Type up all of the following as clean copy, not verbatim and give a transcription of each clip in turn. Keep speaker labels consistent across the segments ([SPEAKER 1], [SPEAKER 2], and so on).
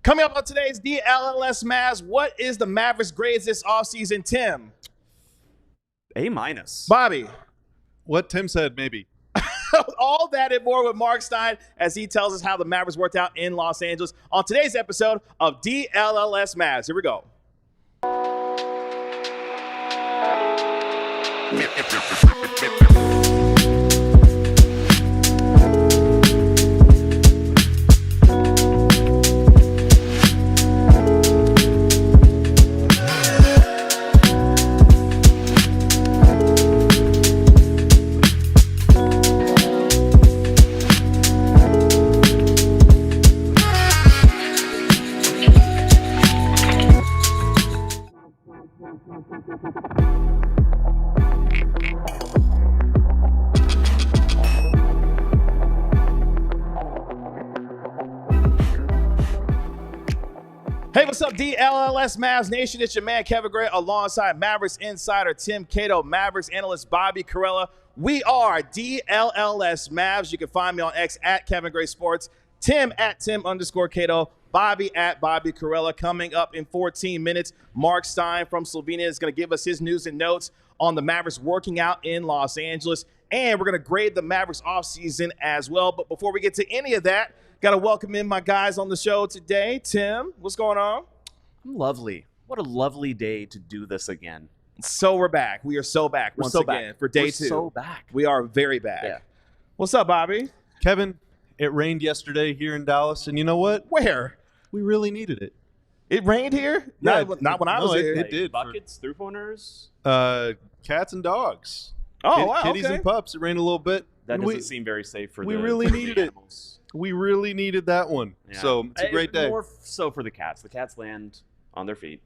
[SPEAKER 1] Coming up on today's DLLS Mavs, what is the Mavericks' grades this offseason? Tim.
[SPEAKER 2] A-.
[SPEAKER 1] Bobby.
[SPEAKER 3] What Tim said, maybe.
[SPEAKER 1] All that and more with Marc Stein as he tells us how the Mavericks worked out in Los Angeles on today's episode of DLLS Mavs. Here we go. Hey, what's up, DLLS Mavs Nation? It's your man, Kevin Gray, alongside Mavericks insider Tim Cato, Mavericks analyst Bobby Karalla. We are DLLS Mavs. You can find me on X at Kevin Gray Sports, Tim at Tim_Cato, Bobby at Bobby Karalla. Coming up in 14 minutes, Marc Stein from Slovenia is going to give us his news and notes on the Mavericks working out in Los Angeles. And we're going to grade the Mavericks offseason as well. But before we get to any of that, got to welcome in my guys on the show today. Tim, what's going on?
[SPEAKER 2] Lovely. What a lovely day to do this again.
[SPEAKER 1] So we're back. We are so back once again for day two.
[SPEAKER 2] We're so back.
[SPEAKER 1] We are very back.
[SPEAKER 2] Yeah.
[SPEAKER 1] What's up, Bobby?
[SPEAKER 3] Kevin, it rained yesterday here in Dallas, and you know what?
[SPEAKER 1] Where?
[SPEAKER 3] We really needed it.
[SPEAKER 1] It rained here?
[SPEAKER 3] Yeah,
[SPEAKER 1] not when I was here.
[SPEAKER 3] It did.
[SPEAKER 2] Buckets, three-pointers?
[SPEAKER 3] Cats and dogs.
[SPEAKER 1] Oh, wow,
[SPEAKER 3] Kitties
[SPEAKER 1] okay.
[SPEAKER 3] and pups. It rained a little bit.
[SPEAKER 2] That doesn't seem very safe for
[SPEAKER 3] we
[SPEAKER 2] the
[SPEAKER 3] really
[SPEAKER 2] for the
[SPEAKER 3] needed it.
[SPEAKER 2] animals.
[SPEAKER 3] We really needed that one.
[SPEAKER 2] Yeah.
[SPEAKER 3] So it's a great day.
[SPEAKER 2] More so for the cats. The cats land on their feet.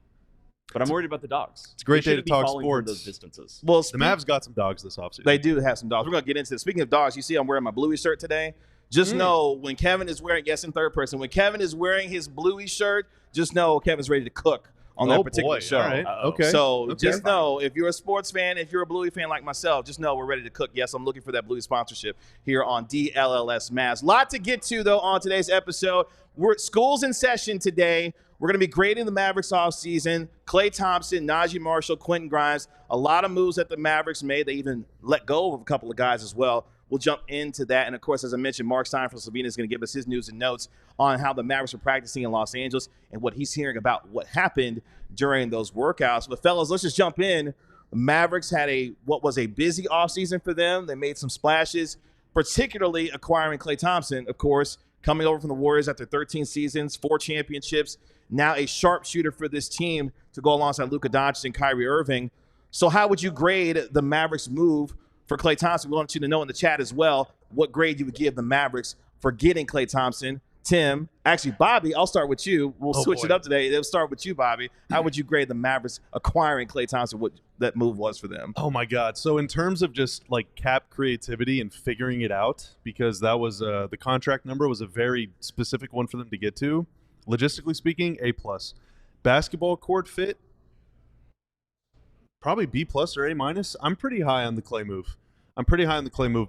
[SPEAKER 2] But I'm worried about the dogs.
[SPEAKER 3] It's a great
[SPEAKER 2] They
[SPEAKER 3] day to
[SPEAKER 2] shouldn't be
[SPEAKER 3] talk
[SPEAKER 2] falling
[SPEAKER 3] sports.
[SPEAKER 2] for those distances.
[SPEAKER 1] Well,
[SPEAKER 3] The Mavs got some dogs this offseason.
[SPEAKER 1] they do have some dogs. We're going to get into this. Speaking of dogs, you see I'm wearing my Bluey shirt today. Just know when Kevin is wearing, yes, in third person, when Kevin is wearing his Bluey shirt, just know Kevin's ready to cook on that particular show.
[SPEAKER 3] All right.
[SPEAKER 2] Uh-oh.
[SPEAKER 3] Okay.
[SPEAKER 1] So
[SPEAKER 3] Okay.
[SPEAKER 1] just know, if you're a sports fan, if you're a Bluey fan like myself, just know we're ready to cook. Yes, I'm looking for that Bluey sponsorship here on DLLS Mavs. Lot to get to, though, on today's episode. School's in session today. We're going to be grading the Mavericks offseason. Klay Thompson, Naji Marshall, Quentin Grimes. A lot of moves that the Mavericks made. They even let go of a couple of guys as well. We'll jump into that. And, of course, as I mentioned, Marc Stein from Slovenia is going to give us his news and notes on how the Mavericks are practicing in Los Angeles and what he's hearing about what happened during those workouts. But, fellas, let's just jump in. The Mavericks had what was a busy offseason for them. They made some splashes, particularly acquiring Klay Thompson, of course, coming over from the Warriors after 13 seasons, 4 championships, now a sharpshooter for this team to go alongside Luka Doncic and Kyrie Irving. So how would you grade the Mavericks' move for Klay Thompson? We want you to know in the chat as well what grade you would give the Mavericks for getting Klay Thompson. Tim, actually, Bobby, I'll start with you. We'll switch it up today. It'll start with you, Bobby. How would you grade the Mavericks acquiring Klay Thompson, what that move was for them?
[SPEAKER 3] Oh, my God. So in terms of just like cap creativity and figuring it out, because that was the contract number was a very specific one for them to get to. Logistically speaking, A+. Basketball court fit, probably B+ or A-. I'm pretty high on the Klay move.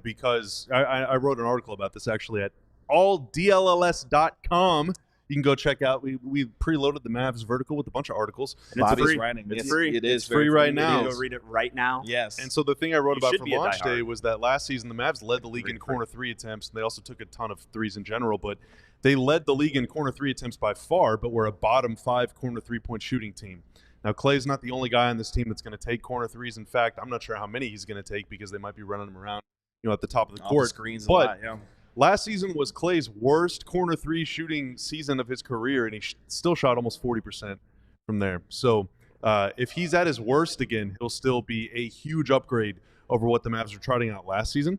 [SPEAKER 3] Because I wrote an article about this actually at alldlls.com. You can go check out. We preloaded the Mavs vertical with a bunch of articles.
[SPEAKER 2] And it's
[SPEAKER 1] Bobby's
[SPEAKER 2] free.
[SPEAKER 1] writing.
[SPEAKER 2] It's
[SPEAKER 1] Yes,
[SPEAKER 2] free.
[SPEAKER 1] It is
[SPEAKER 3] It's free right now.
[SPEAKER 2] You can go read it right now.
[SPEAKER 1] Yes.
[SPEAKER 3] And so the thing I wrote
[SPEAKER 2] You
[SPEAKER 3] about
[SPEAKER 2] should
[SPEAKER 3] for
[SPEAKER 2] be a
[SPEAKER 3] launch day
[SPEAKER 2] diehard.
[SPEAKER 3] was that last season the Mavs led the league in corner 3 attempts, and they also took a ton of threes in general, but they led the league in corner 3 attempts by far, but were a bottom 5 corner 3-point shooting team. Now, Klay's not the only guy on this team that's going to take corner threes. In fact, I'm not sure how many he's going to take because they might be running him around, at the top of the
[SPEAKER 1] Off
[SPEAKER 3] court.
[SPEAKER 1] the screens
[SPEAKER 3] But
[SPEAKER 1] a lot, yeah.
[SPEAKER 3] last season was Klay's worst corner 3 shooting season of his career, and he still shot almost 40% from there. So if he's at his worst again, he'll still be a huge upgrade over what the Mavs were trotting out last season.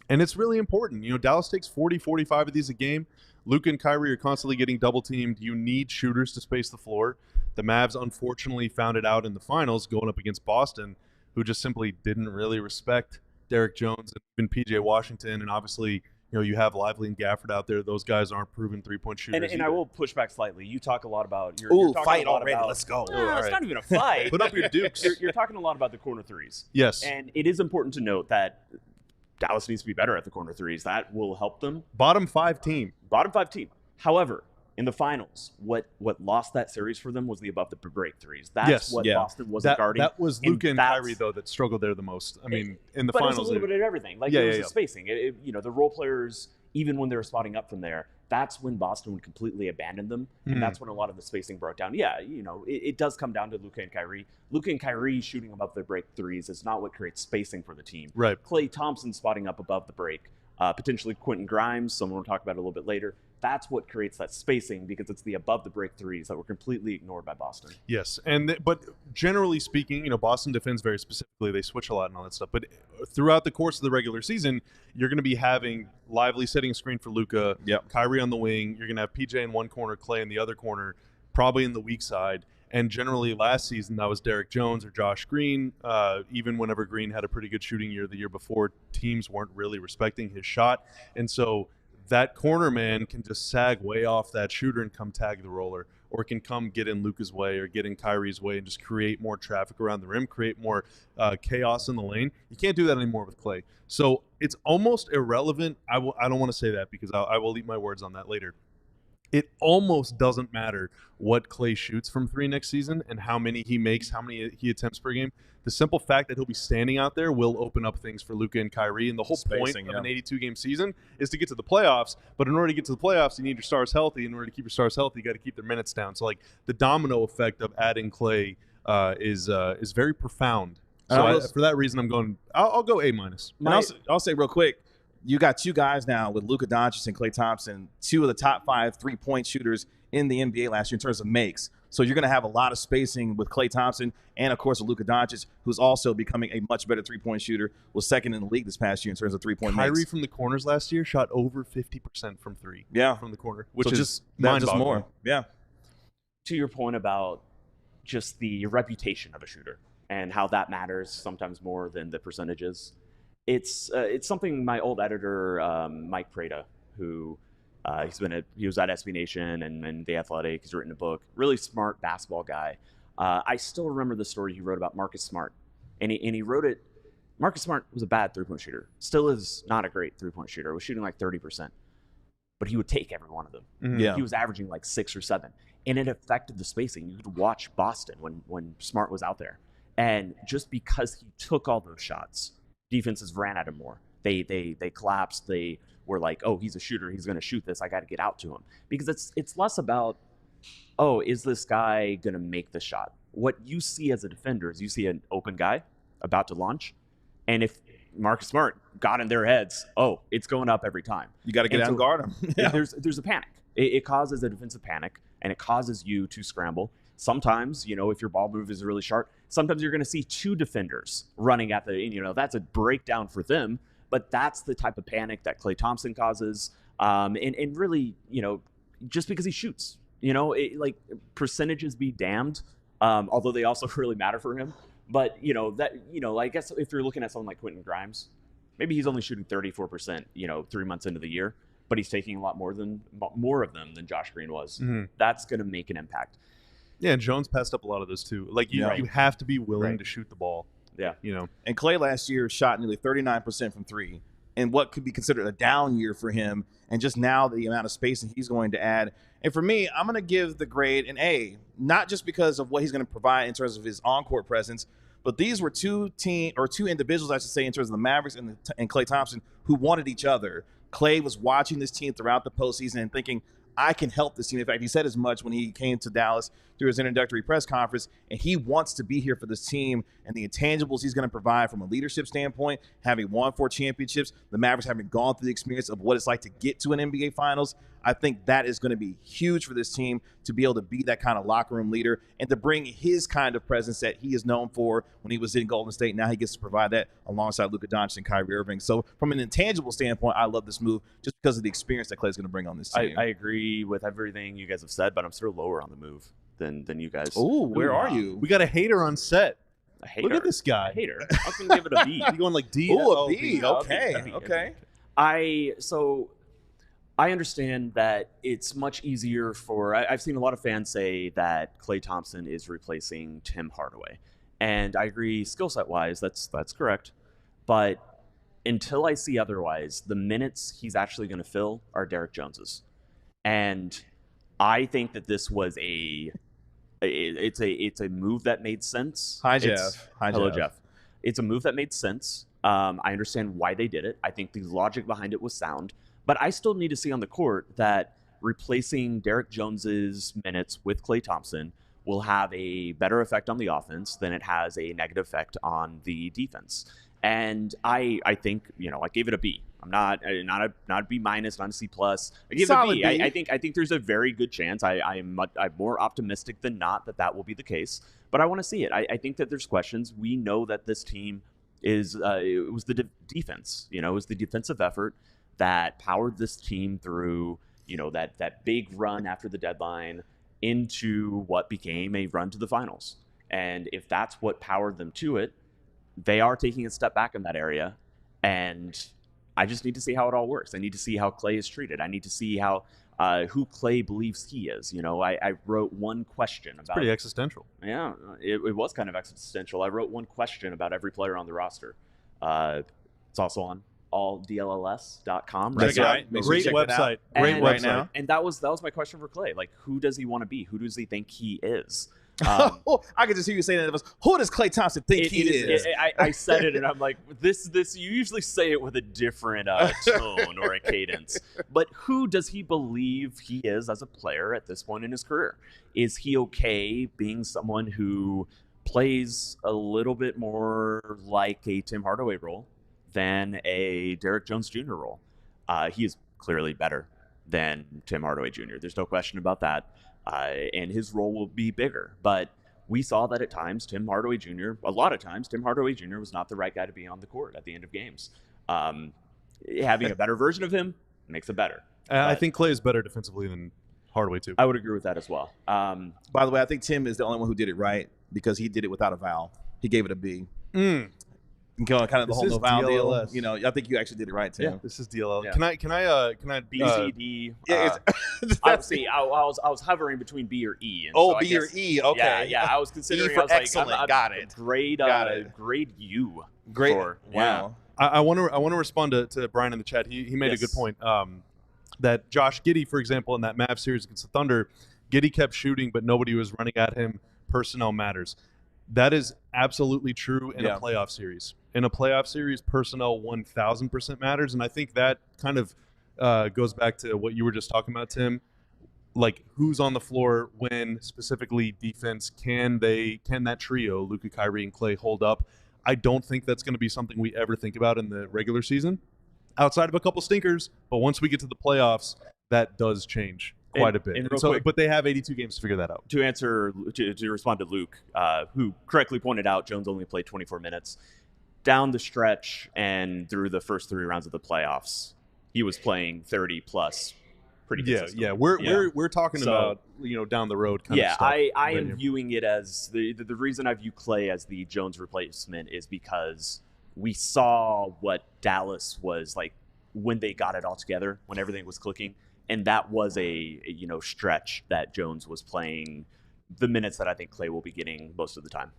[SPEAKER 3] And it's really important. Dallas takes 40, 45 of these a game. Luka and Kyrie are constantly getting double-teamed. You need shooters to space the floor. The Mavs, unfortunately, found it out in the finals going up against Boston, who just simply didn't really respect Derek Jones and even P.J. Washington. And obviously, you have Lively and Gafford out there. Those guys aren't proven three-point shooters.
[SPEAKER 2] And I will push back slightly. You talk a lot about
[SPEAKER 1] Ooh,
[SPEAKER 2] talking
[SPEAKER 1] fight
[SPEAKER 2] a lot
[SPEAKER 1] already.
[SPEAKER 2] about-
[SPEAKER 1] Let's go.
[SPEAKER 2] No, it's not even a fight.
[SPEAKER 3] Put up your dukes.
[SPEAKER 2] You're talking a lot about the corner threes.
[SPEAKER 3] Yes.
[SPEAKER 2] And it is important to note that Dallas needs to be better at the corner threes. That will help them.
[SPEAKER 3] Bottom 5 team.
[SPEAKER 2] Bottom 5 team. However, in the finals, what lost that series for them was the above the break threes. That's what Boston wasn't guarding.
[SPEAKER 3] That was Luka and Kyrie though that struggled there the most. I mean, in the finals,
[SPEAKER 2] but it was a little bit of everything. Like the spacing. The role players, even when they were spotting up from there, that's when Boston would completely abandon them, and that's when a lot of the spacing broke down. Yeah, it does come down to Luka and Kyrie. Luka and Kyrie shooting above their break threes is not what creates spacing for the team.
[SPEAKER 3] Right.
[SPEAKER 2] Klay Thompson spotting up above the break, potentially Quentin Grimes, someone we'll talk about a little bit later. That's what creates that spacing, because it's the above the break threes that were completely ignored by Boston.
[SPEAKER 3] Yes, but generally speaking, Boston defends very specifically. They switch a lot and all that stuff. But throughout the course of the regular season, you're going to be having Lively setting a screen for Luka, Kyrie on the wing. You're going to have PJ in one corner, Klay in the other corner, probably in the weak side. And generally last season, that was Derek Jones or Josh Green. Even whenever Green had a pretty good shooting year the year before, teams weren't really respecting his shot. And so that corner man can just sag way off that shooter and come tag the roller, or can come get in Luka's way or get in Kyrie's way and just create more traffic around the rim, create more chaos in the lane. You can't do that anymore with Klay. So it's almost irrelevant. I don't want to say that because I will eat my words on that later. It almost doesn't matter what Klay shoots from three next season and how many he makes, how many he attempts per game. The simple fact that he'll be standing out there will open up things for Luka and Kyrie. And the whole point of an 82-game season is to get to the playoffs. But in order to get to the playoffs, you need your stars healthy. In order to keep your stars healthy, you got to keep their minutes down. So, the domino effect of adding Klay is very profound. So for that reason, I'll go A-.
[SPEAKER 1] I'll say real quick, you got two guys now with Luka Doncic and Klay Thompson, two of the top 5 3-point shooters in the NBA last year in terms of makes. So you're going to have a lot of spacing with Klay Thompson and, of course, with Luka Doncic, who's also becoming a much better 3-point shooter, was second in the league this past year in terms of 3-point makes.
[SPEAKER 3] Kyrie from the corners last year shot over 50% from three.
[SPEAKER 1] From
[SPEAKER 3] the corner, which is mind-boggling.
[SPEAKER 1] More. Yeah.
[SPEAKER 2] To your point about just the reputation of a shooter and how that matters sometimes more than the percentages, it's something my old editor, Mike Prada, who he was at SB Nation and The Athletic. He's written a book. Really smart basketball guy. I still remember the story he wrote about Marcus Smart, and he wrote it. Marcus Smart was a bad 3-point shooter. Still is not a great 3-point shooter. Was shooting like 30%, but he would take every one of them.
[SPEAKER 1] Mm-hmm. Yeah.
[SPEAKER 2] He was averaging like 6 or 7, and it affected the spacing. You could watch Boston when Smart was out there, and just because he took all those shots, defenses ran at him more. They collapsed. They were like, oh, he's a shooter. He's going to shoot this. I got to get out to him. Because it's less about, oh, is this guy going to make the shot? What you see as a defender is you see an open guy about to launch. And if Marcus Smart got in their heads, oh, it's going up every time.
[SPEAKER 1] You got to get out and guard him.
[SPEAKER 2] There's a panic. It causes a defensive panic, and it causes you to scramble. Sometimes, if your ball move is really sharp, sometimes you're going to see 2 defenders running at that's a breakdown for them. But that's the type of panic that Klay Thompson causes. And really, just because he shoots, percentages be damned, although they also really matter for him. But, I guess if you're looking at someone like Quentin Grimes, maybe he's only shooting 34%, 3 months into the year, but he's taking a lot more of them than Josh Green was.
[SPEAKER 3] Mm-hmm.
[SPEAKER 2] That's going to make an impact.
[SPEAKER 3] Yeah, and Jones passed up a lot of those too. You have to be willing to shoot the ball.
[SPEAKER 2] Yeah.
[SPEAKER 1] And Klay last year shot nearly 39% from 3 in what could be considered a down year for him. And just now the amount of spacing he's going to add. And for me, I'm going to give the grade an A, not just because of what he's going to provide in terms of his on-court presence, but these were two individuals, I should say, in terms of the Mavericks and Klay Thompson, who wanted each other. Klay was watching this team throughout the postseason and thinking, I can help this team. In fact, he said as much when he came to Dallas through his introductory press conference, and he wants to be here for this team and the intangibles he's going to provide from a leadership standpoint, having won 4 championships, the Mavericks having gone through the experience of what it's like to get to an NBA Finals. I think that is going to be huge for this team to be able to be that kind of locker room leader and to bring his kind of presence that he is known for when he was in Golden State. Now he gets to provide that alongside Luka Doncic and Kyrie Irving. So from an intangible standpoint, I love this move just because of the experience that Klay's going to bring on this team.
[SPEAKER 2] I agree with everything you guys have said, but I'm still lower on the move than you guys.
[SPEAKER 1] Oh, where are you?
[SPEAKER 3] We got a hater on set.
[SPEAKER 2] A hater.
[SPEAKER 3] Look at this guy.
[SPEAKER 2] A hater. I was going to give it a B.
[SPEAKER 3] You going like D?
[SPEAKER 1] Oh, a B. Okay.
[SPEAKER 2] I understand that it's much easier for. I've seen a lot of fans say that Klay Thompson is replacing Tim Hardaway, and I agree. Skill set wise, that's correct. But until I see otherwise, the minutes he's actually going to fill are Derek Jones's, and I think that this was it's a move that made sense.
[SPEAKER 1] Hi, Jeff.
[SPEAKER 2] Hello, Jeff. It's a move that made sense. I understand why they did it. I think the logic behind it was sound. But I still need to see on the court that replacing Derek Jones's minutes with Klay Thompson will have a better effect on the offense than it has a negative effect on the defense. And I think, I gave it a B. I'm not a B minus, not a C plus. I give it a B. I think there's a very good chance. I'm more optimistic than not that will be the case. But I want to see it. I think that there's questions. We know that this team is it was the defense. It was the defensive effort that powered this team through that big run after the deadline into what became a run to the finals. And if that's what powered them to it, they are taking a step back in that area. And I just need to see how it all works. I need to see how Klay is treated. I need to see how who Klay believes he is. I wrote one question about.
[SPEAKER 3] It's pretty existential.
[SPEAKER 2] Yeah, it was kind of existential. I wrote one question about every player on the roster. It's also on ALLDLLS.com.
[SPEAKER 3] Right? Great website. Great website.
[SPEAKER 1] Right now.
[SPEAKER 2] And that was my question for Klay. Like, who does he want to be? Who does he think he is?
[SPEAKER 1] I could just hear you saying that. Who does Klay Thompson think he is?
[SPEAKER 2] I said it, and I'm like, this. You usually say it with a different tone or a cadence. But who does he believe he is as a player at this point in his career? Is he okay being someone who plays a little bit more like a Tim Hardaway role than a Derek Jones Jr. role? He is clearly better than Tim Hardaway Jr. There's no question about that. And his role will be bigger. But we saw that at times, a lot of times, Tim Hardaway Jr. was not the right guy to be on the court at the end of games. Having a better version of him makes it better.
[SPEAKER 3] I think Klay is better defensively than Hardaway, too.
[SPEAKER 2] I would agree with that as well.
[SPEAKER 1] By the way, I think Tim is the only one who did it right because he did it without a vowel. He gave it a B. Kind of the whole no vowel
[SPEAKER 3] DLLS.
[SPEAKER 1] deal. I think you actually did it right, Tim.
[SPEAKER 3] Yeah, this is DLL.
[SPEAKER 2] Yeah.
[SPEAKER 3] Can I
[SPEAKER 2] BZD. I was hovering between B or E. And
[SPEAKER 1] oh,
[SPEAKER 2] so
[SPEAKER 1] B or E. Okay.
[SPEAKER 2] Yeah. I was considering.
[SPEAKER 1] E for
[SPEAKER 2] I was like,
[SPEAKER 1] excellent. Got it.
[SPEAKER 2] Grade U.
[SPEAKER 1] Great.
[SPEAKER 2] For,
[SPEAKER 1] wow.
[SPEAKER 3] I want to respond to Brian in the chat. He made a good point. That Josh Giddey, for example, in that Mavs series against the Thunder, Giddey kept shooting, but nobody was running at him. Personnel matters. That is absolutely true in a playoff series. In a playoff series, personnel 1,000% matters, and I think that kind of goes back to what you were just talking about, Tim. Like, who's on the floor when, specifically defense, can that trio, Luka, Kyrie, and Klay, hold up? I don't think that's going to be something we ever think about in the regular season, outside of a couple stinkers. But once we get to the playoffs, that does change quite a bit. But they have 82 games to figure that out.
[SPEAKER 2] To respond to Luke, who correctly pointed out Jones only played 24 minutes. Down the stretch and through the first 3 rounds of the playoffs, he was playing 30 plus pretty consistently.
[SPEAKER 3] Yeah. We're talking about down the road kind of stuff.
[SPEAKER 2] I am viewing it as the reason I view Klay as the Jones replacement is because we saw what Dallas was like when they got it all together, when everything was clicking. And that was a stretch that Jones was playing the minutes that I think Klay will be getting most of the time.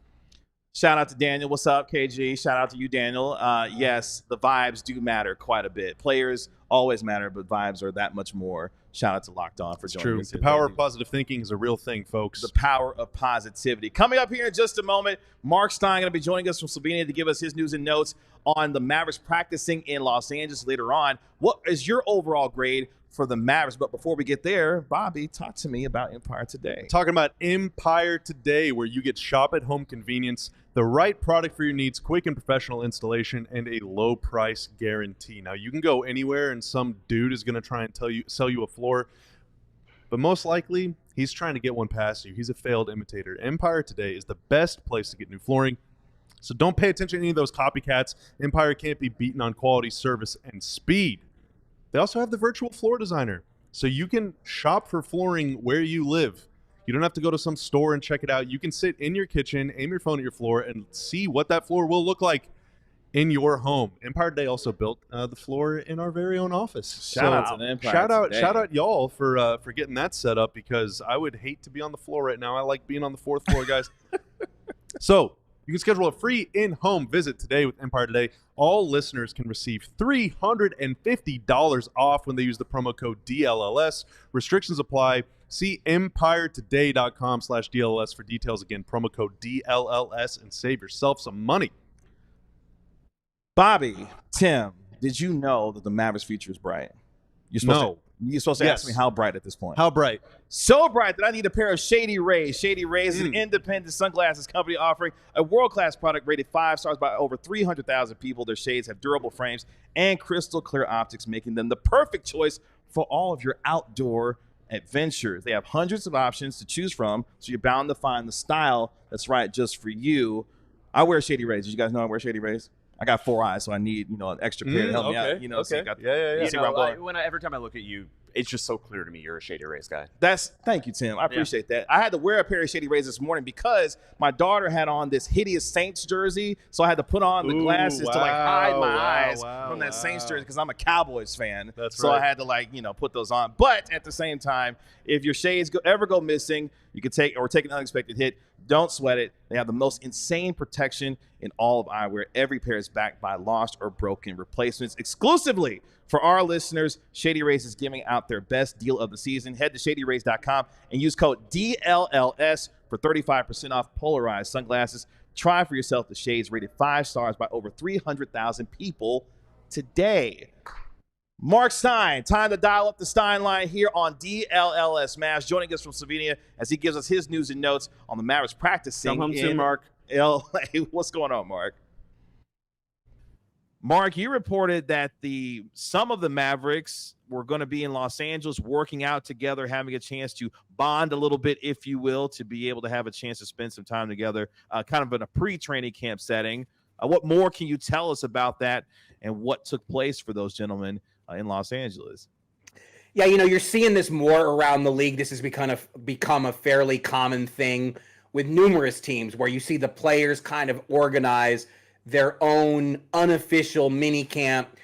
[SPEAKER 1] Shout out to Daniel. What's up, KG? Shout out to you, Daniel. Yes, the vibes do matter quite a bit. Players always matter, but vibes are that much more. Shout out to Locked On for joining us.
[SPEAKER 3] The power of positive thinking is a real thing, folks.
[SPEAKER 1] The power of positivity. Coming up here in just a moment, Marc Stein going to be joining us from Slovenia to give us his news and notes on the Mavericks practicing in Los Angeles later on. What is your overall grade for the Mavericks? But before we get there, Bobby, talk to me about Empire Today.
[SPEAKER 3] Talking about Empire Today, where you get shop-at-home convenience, the right product for your needs, quick and professional installation, and a low price guarantee. Now, you can go anywhere, and some dude is going to try and sell you a floor, but most likely, he's trying to get one past you. He's a failed imitator. Empire Today is the best place to get new flooring, so don't pay attention to any of those copycats. Empire can't be beaten on quality, service, and speed. They also have the virtual floor designer, so you can shop for flooring where you live. You don't have to go to some store and check it out. You can sit in your kitchen, aim your phone at your floor, and see what that floor will look like in your home. Empire Today also built the floor in our very own office.
[SPEAKER 1] Shout out to Empire Today.
[SPEAKER 3] Shout out y'all for getting that set up, because I would hate to be on the floor right now. I like being on the 4th floor, guys. So You can schedule a free in-home visit today with Empire Today. All listeners can receive $350 off when they use the promo code DLLS. Restrictions apply. See empiretoday.com/DLLS for details. Again, promo code DLLS, and save yourself some money.
[SPEAKER 1] Bobby, Tim, did you know that the Mavericks future is bright? You're supposed to ask me how bright at this point.
[SPEAKER 3] How bright?
[SPEAKER 1] So bright that I need a pair of Shady Rays. Shady Rays is an independent sunglasses company offering a world-class product rated 5 stars by over 300,000 people. Their shades have durable frames and crystal clear optics, making them the perfect choice for all of your outdoor adventures. They have hundreds of options to choose from, so you're bound to find the style that's right just for you. I wear Shady Rays. Did you guys know I wear Shady Rays? I got 4 eyes, so I need, an extra pair to help me out. So you got,
[SPEAKER 3] yeah.
[SPEAKER 1] You see where I'm going?
[SPEAKER 2] Every time I look at you, it's just so clear to me you're a Shady Rays guy.
[SPEAKER 1] Thank you, Tim. I appreciate that. I had to wear a pair of Shady Rays this morning because my daughter had on this hideous Saints jersey, so I had to put on the glasses to hide my eyes from that Saints jersey because I'm a Cowboys fan.
[SPEAKER 3] That's
[SPEAKER 1] so
[SPEAKER 3] right.
[SPEAKER 1] I had to put those on. But at the same time, if your shades ever go missing, you can take an unexpected hit. Don't sweat it. They have the most insane protection in all of eyewear. Every pair is backed by lost or broken replacements. Exclusively for our listeners, Shady Rays is giving out their best deal of the season. Head to shadyrays.com and use code DLLS for 35% off polarized sunglasses. Try for yourself the shades rated 5 stars by over 300,000 people today. Marc Stein, time to dial up the Stein line here on DLLS Mavs, joining us from Slovenia as he gives us his news and notes on the Mavericks practicing
[SPEAKER 2] Come home
[SPEAKER 1] in
[SPEAKER 2] soon, Marc.
[SPEAKER 1] LA. What's going on, Marc? Marc, you reported that some of the Mavericks were going to be in Los Angeles working out together, having a chance to bond a little bit, if you will, to be able to have a chance to spend some time together, kind of in a pre-training camp setting. What more can you tell us about that and what took place for those gentlemen in Los Angeles?
[SPEAKER 4] Yeah, you're seeing this more around the league. This has become a fairly common thing with numerous teams where you see the players kind of organize their own unofficial mini camp.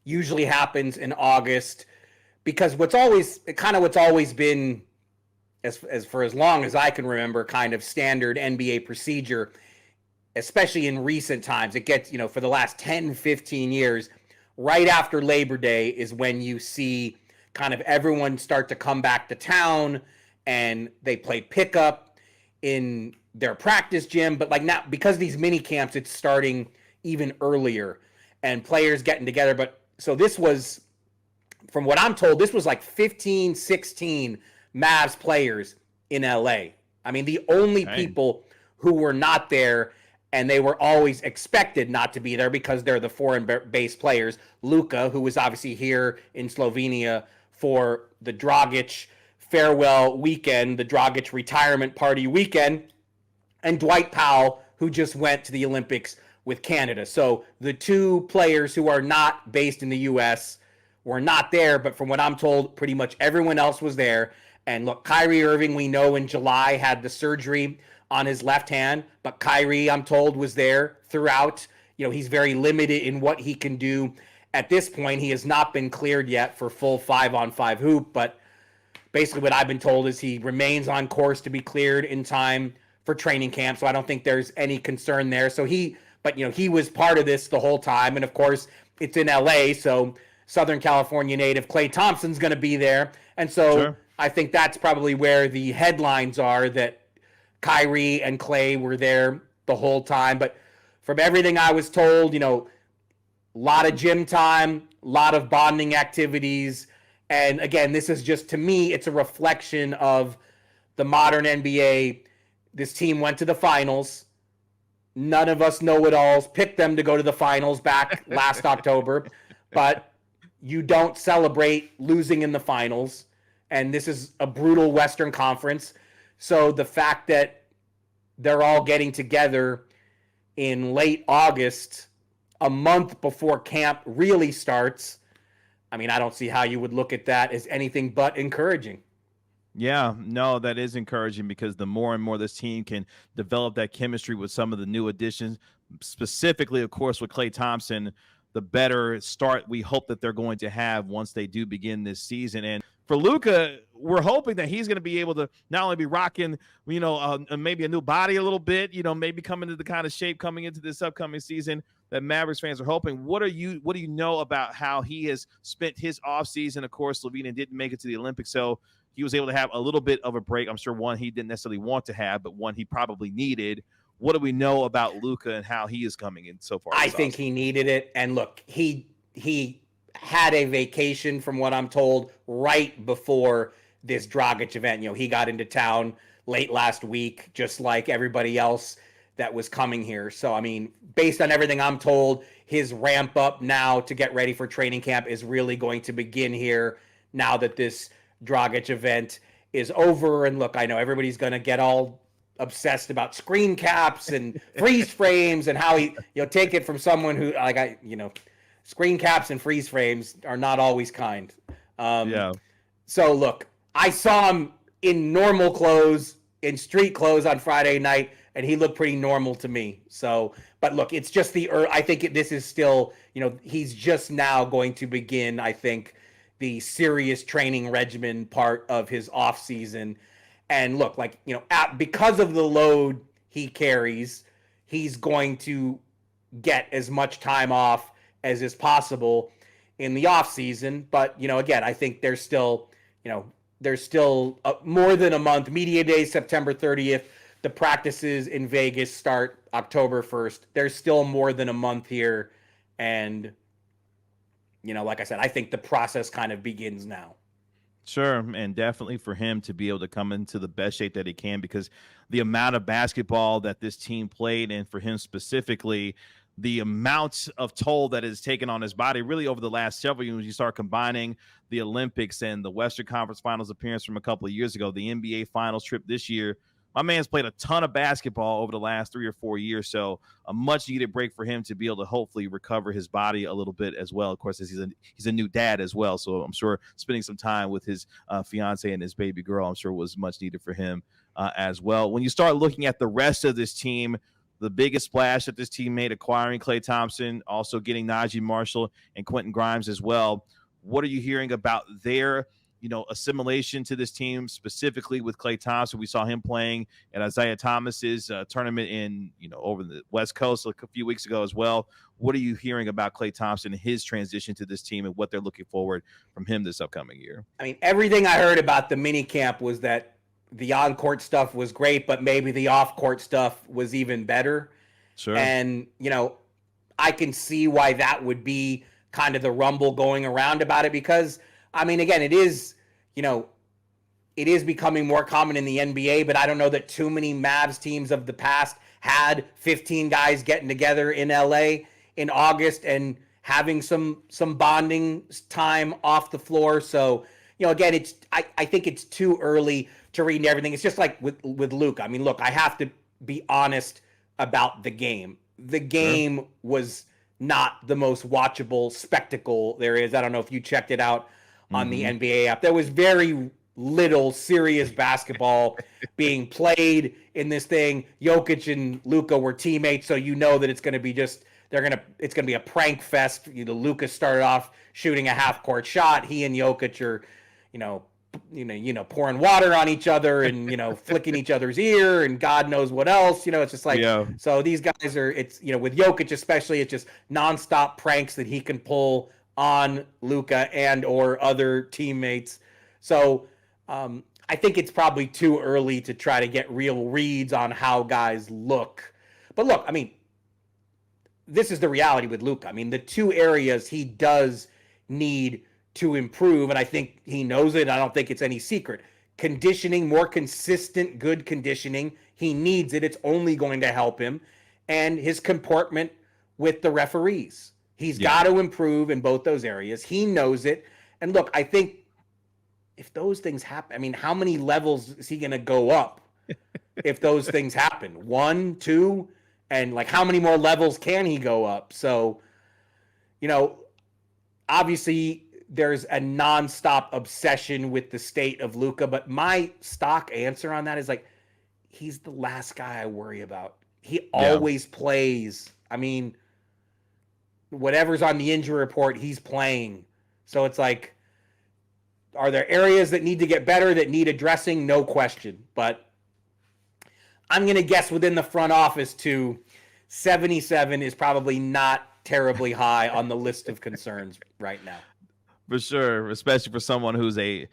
[SPEAKER 4] Usually happens in August because what's always been, as for as long as I can remember, kind of standard NBA procedure, especially in recent times. It gets, for the last 10, 15 years, right after Labor Day is when you see kind of everyone start to come back to town and they play pickup in their practice gym. But now, because these mini camps, it's starting even earlier and players getting together. But so this was, from what I'm told, this was like 15, 16 Mavs players in LA. I mean, the only people who were not there, and they were always expected not to be there because they're the foreign-based players. Luka, who was obviously here in Slovenia for the Dragic farewell weekend, the Dragic retirement party weekend, and Dwight Powell, who just went to the Olympics with Canada. So the two players who are not based in the U.S. were not there, but from what I'm told, pretty much everyone else was there. And look, Kyrie Irving, we know in July had the surgery on his left hand, but Kyrie, I'm told, was there throughout. He's very limited in what he can do at this point. He has not been cleared yet for full 5-on-5 hoop, but basically what I've been told is he remains on course to be cleared in time for training camp, so I don't think there's any concern there. So he was part of this the whole time, and of course, it's in LA, so Southern California native Klay Thompson's going to be there, and so sure. I think that's probably where the headlines are, that Kyrie and Klay were there the whole time. But from everything I was told, a lot of gym time, a lot of bonding activities. And again, this is just, to me, it's a reflection of the modern NBA. This team went to the finals. None of us know-it-alls picked them to go to the finals back last October. But you don't celebrate losing in the finals. And this is a brutal Western Conference. So the fact that they're all getting together in late August, a month before camp really starts, I mean, I don't see how you would look at that as anything but encouraging.
[SPEAKER 1] Yeah, no, that is encouraging because the more and more this team can develop that chemistry with some of the new additions, specifically, of course, with Klay Thompson, the better start we hope that they're going to have once they do begin this season. And for Luka, we're hoping that he's going to be able to not only be rocking, maybe a new body a little bit, maybe come into the kind of shape coming into this upcoming season that Mavericks fans are hoping. What do you know about how he has spent his offseason? Of course, Slovenia didn't make it to the Olympics, so he was able to have a little bit of a break. I'm sure one he didn't necessarily want to have, but one he probably needed. What do we know about Luka and how he is coming in so far?
[SPEAKER 4] I think he needed it. And look, he had a vacation, from what I'm told, right before this Dragic event. He got into town late last week, just like everybody else that was coming here. So, I mean, based on everything I'm told, his ramp up now to get ready for training camp is really going to begin here now that this Dragic event is over. And look, I know everybody's going to get all obsessed about screen caps and freeze frames and how he, take it from someone who, screen caps and freeze frames are not always kind. So look, I saw him in normal clothes, in street clothes on Friday night, and he looked pretty normal to me. So, but look, it's just I think this is still, he's just now going to begin, I think, the serious training regimen part of his off season. And look, because of the load he carries, he's going to get as much time off as is possible in the off season. But, again, I think there's still more than a month. Media Day, September 30th. The practices in Vegas start October 1st. There's still more than a month here. And, like I said, I think the process kind of begins now.
[SPEAKER 1] Sure, and definitely for him to be able to come into the best shape that he can, because the amount of basketball that this team played, and for him specifically, the amount of toll that is taken on his body really over the last several years. You start combining the Olympics and the Western Conference Finals appearance from a couple of years ago, the NBA Finals trip this year. My man's played a ton of basketball over the last 3 or 4 years, so a much-needed break for him to be able to hopefully recover his body a little bit as well. Of course, he's a new dad as well, so I'm sure spending some time with his fiance and his baby girl, I'm sure, was much needed for him as well. When you start looking at the rest of this team, the biggest splash that this team made, acquiring Klay Thompson, also getting Naji Marshall and Quentin Grimes as well. What are you hearing about their assimilation to this team, specifically with Klay Thompson? We saw him playing at Isaiah Thomas's tournament in, over the West Coast a few weeks ago as well. What are you hearing about Klay Thompson and his transition to this team and what they're looking forward from him this upcoming year?
[SPEAKER 4] I mean, everything I heard about the mini camp was that the on-court stuff was great, but maybe the off-court stuff was even better.
[SPEAKER 1] Sure.
[SPEAKER 4] And, I can see why that would be kind of the rumble going around about it, because, I mean, again, it is becoming more common in the NBA, but I don't know that too many Mavs teams of the past had 15 guys getting together in LA in August and having some bonding time off the floor. So, again, I think it's too early to read everything. It's just like with Luke. I mean, look, I have to be honest about the game. The game was not the most watchable spectacle there is. I don't know if you checked it out on the NBA app. There was very little serious basketball being played in this thing. Jokic and Luka were teammates, so that it's going to be it's going to be a prank fest. Luka started off shooting a half-court shot. He and Jokic are, pouring water on each other and flicking each other's ear and God knows what else. It's just like, So these guys are. It's with Jokic especially, it's just nonstop pranks that he can pull on Luka and or other teammates. So I think it's probably too early to try to get real reads on how guys look. But look, I mean, this is the reality with Luka. I mean, the two areas he does need to improve, and I think he knows it. I don't think it's any secret. Conditioning, more consistent, good conditioning. He needs it. It's only going to help him. And his comportment with the referees. He's got to improve in both those areas. He knows it. And look, I think if those things happen, I mean, how many levels is he going to go up if those things happen? 1, 2, and how many more levels can he go up? So, obviously there's a nonstop obsession with the state of Luka, but my stock answer on that is he's the last guy I worry about. He always plays. I mean, whatever's on the injury report, he's playing. So it's Are there areas that need to get better, that need addressing? No question. But I'm going to guess within the front office too, 77 is probably not terribly high on the list of concerns right now.
[SPEAKER 1] For sure, especially for someone who's a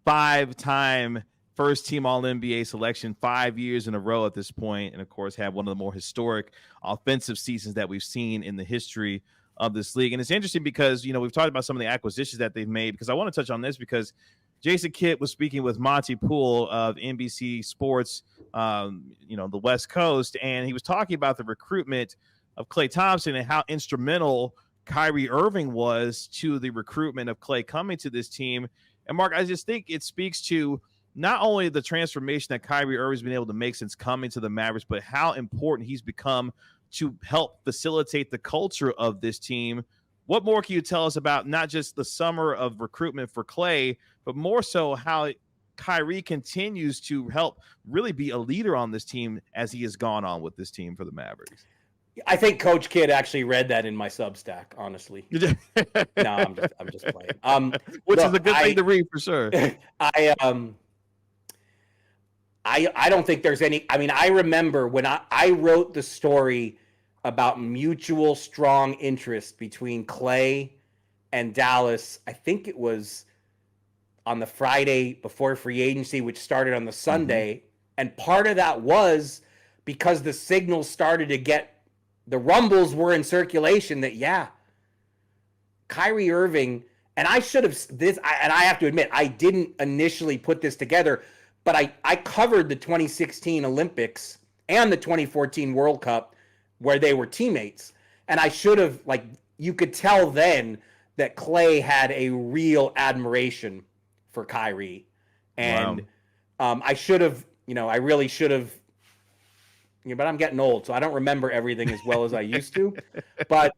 [SPEAKER 1] 5-time first-team All-NBA selection 5 years in a row at this point, and of course had one of the more historic offensive seasons that we've seen in the history of this league. And it's interesting because, we've talked about some of the acquisitions that they've made, because I want to touch on this because Jason Kidd was speaking with Monty Poole of NBC Sports, the West Coast, and he was talking about the recruitment of Klay Thompson and how instrumental Kyrie Irving was to the recruitment of Klay coming to this team. And Mark, I just think it speaks to not only the transformation that Kyrie Irving's been able to make since coming to the Mavericks, but how important he's become to help facilitate the culture of this team. What more can you tell us about not just the summer of recruitment for Klay, but more so how Kyrie continues to help really be a leader on this team as he has gone on with this team for the Mavericks?
[SPEAKER 4] I think Coach Kidd actually read that in my Substack, honestly. No, I'm just playing.
[SPEAKER 1] Which is a good thing to read for sure.
[SPEAKER 4] I don't think there's any. I mean, I remember when I wrote the story about mutual strong interest between Klay and Dallas. I think it was on the Friday before free agency, which started on the Sunday. Mm-hmm. And part of that was because the signals started to get, the rumbles were in circulation that, Kyrie Irving, and I should have and I have to admit, I didn't initially put this together, but I covered the 2016 Olympics and the 2014 World Cup where they were teammates. And I should have, you could tell then that Klay had a real admiration for Kyrie. And I should have, I really should have, but I'm getting old, so I don't remember everything as well as I used to. But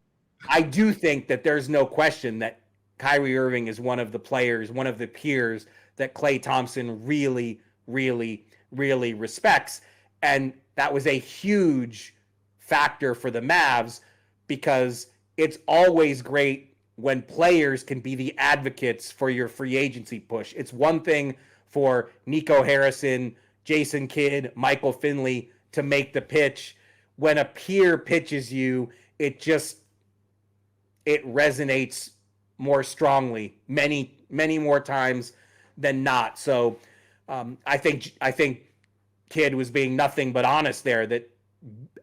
[SPEAKER 4] I do think that there's no question that Kyrie Irving is one of the players, one of the peers that Klay Thompson really, really, really respects. And that was a huge factor for the Mavs, because it's always great when players can be the advocates for your free agency push. It's one thing for Nico Harrison, Jason Kidd, Michael Finley to make the pitch. When a peer pitches you, it resonates more strongly, many more times than not. So I think Kidd was being nothing but honest there, that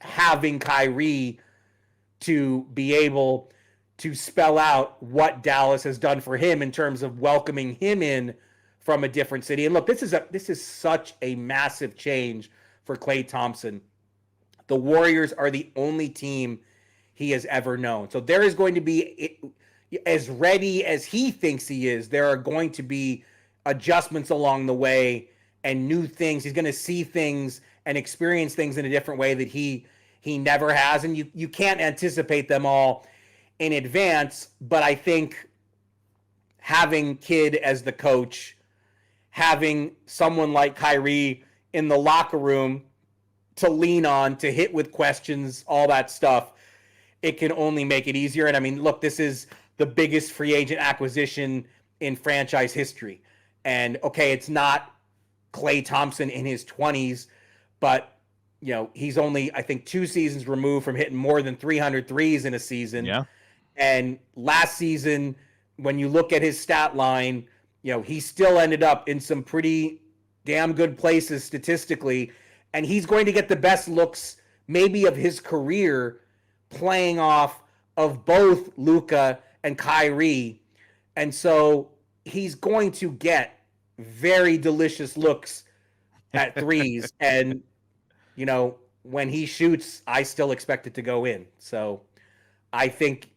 [SPEAKER 4] having Kyrie to be able to spell out what Dallas has done for him in terms of welcoming him in from a different city. And look, this is such a massive change for Klay Thompson. The Warriors are the only team he has ever known. So there is going to be, as ready as he thinks he is, there are going to be adjustments along the way and new things. He's going to see things and experience things in a different way that he never has. And you can't anticipate them all in advance. But I think having Kidd as the coach, having someone like Kyrie in the locker room to lean on, to hit with questions, all that stuff, it can only make it easier. And I mean, look, this is the biggest free agent acquisition in franchise history. And okay, it's not Klay Thompson in his 20s, but he's only, I think, 2 seasons removed from hitting more than 300 threes in a season.
[SPEAKER 1] Yeah.
[SPEAKER 4] And last season, when you look at his stat line, he still ended up in some pretty damn good places statistically, and he's going to get the best looks maybe of his career playing off of both Luka and Kyrie. And so he's going to get very delicious looks at threes. And, when he shoots, I still expect it to go in. So I think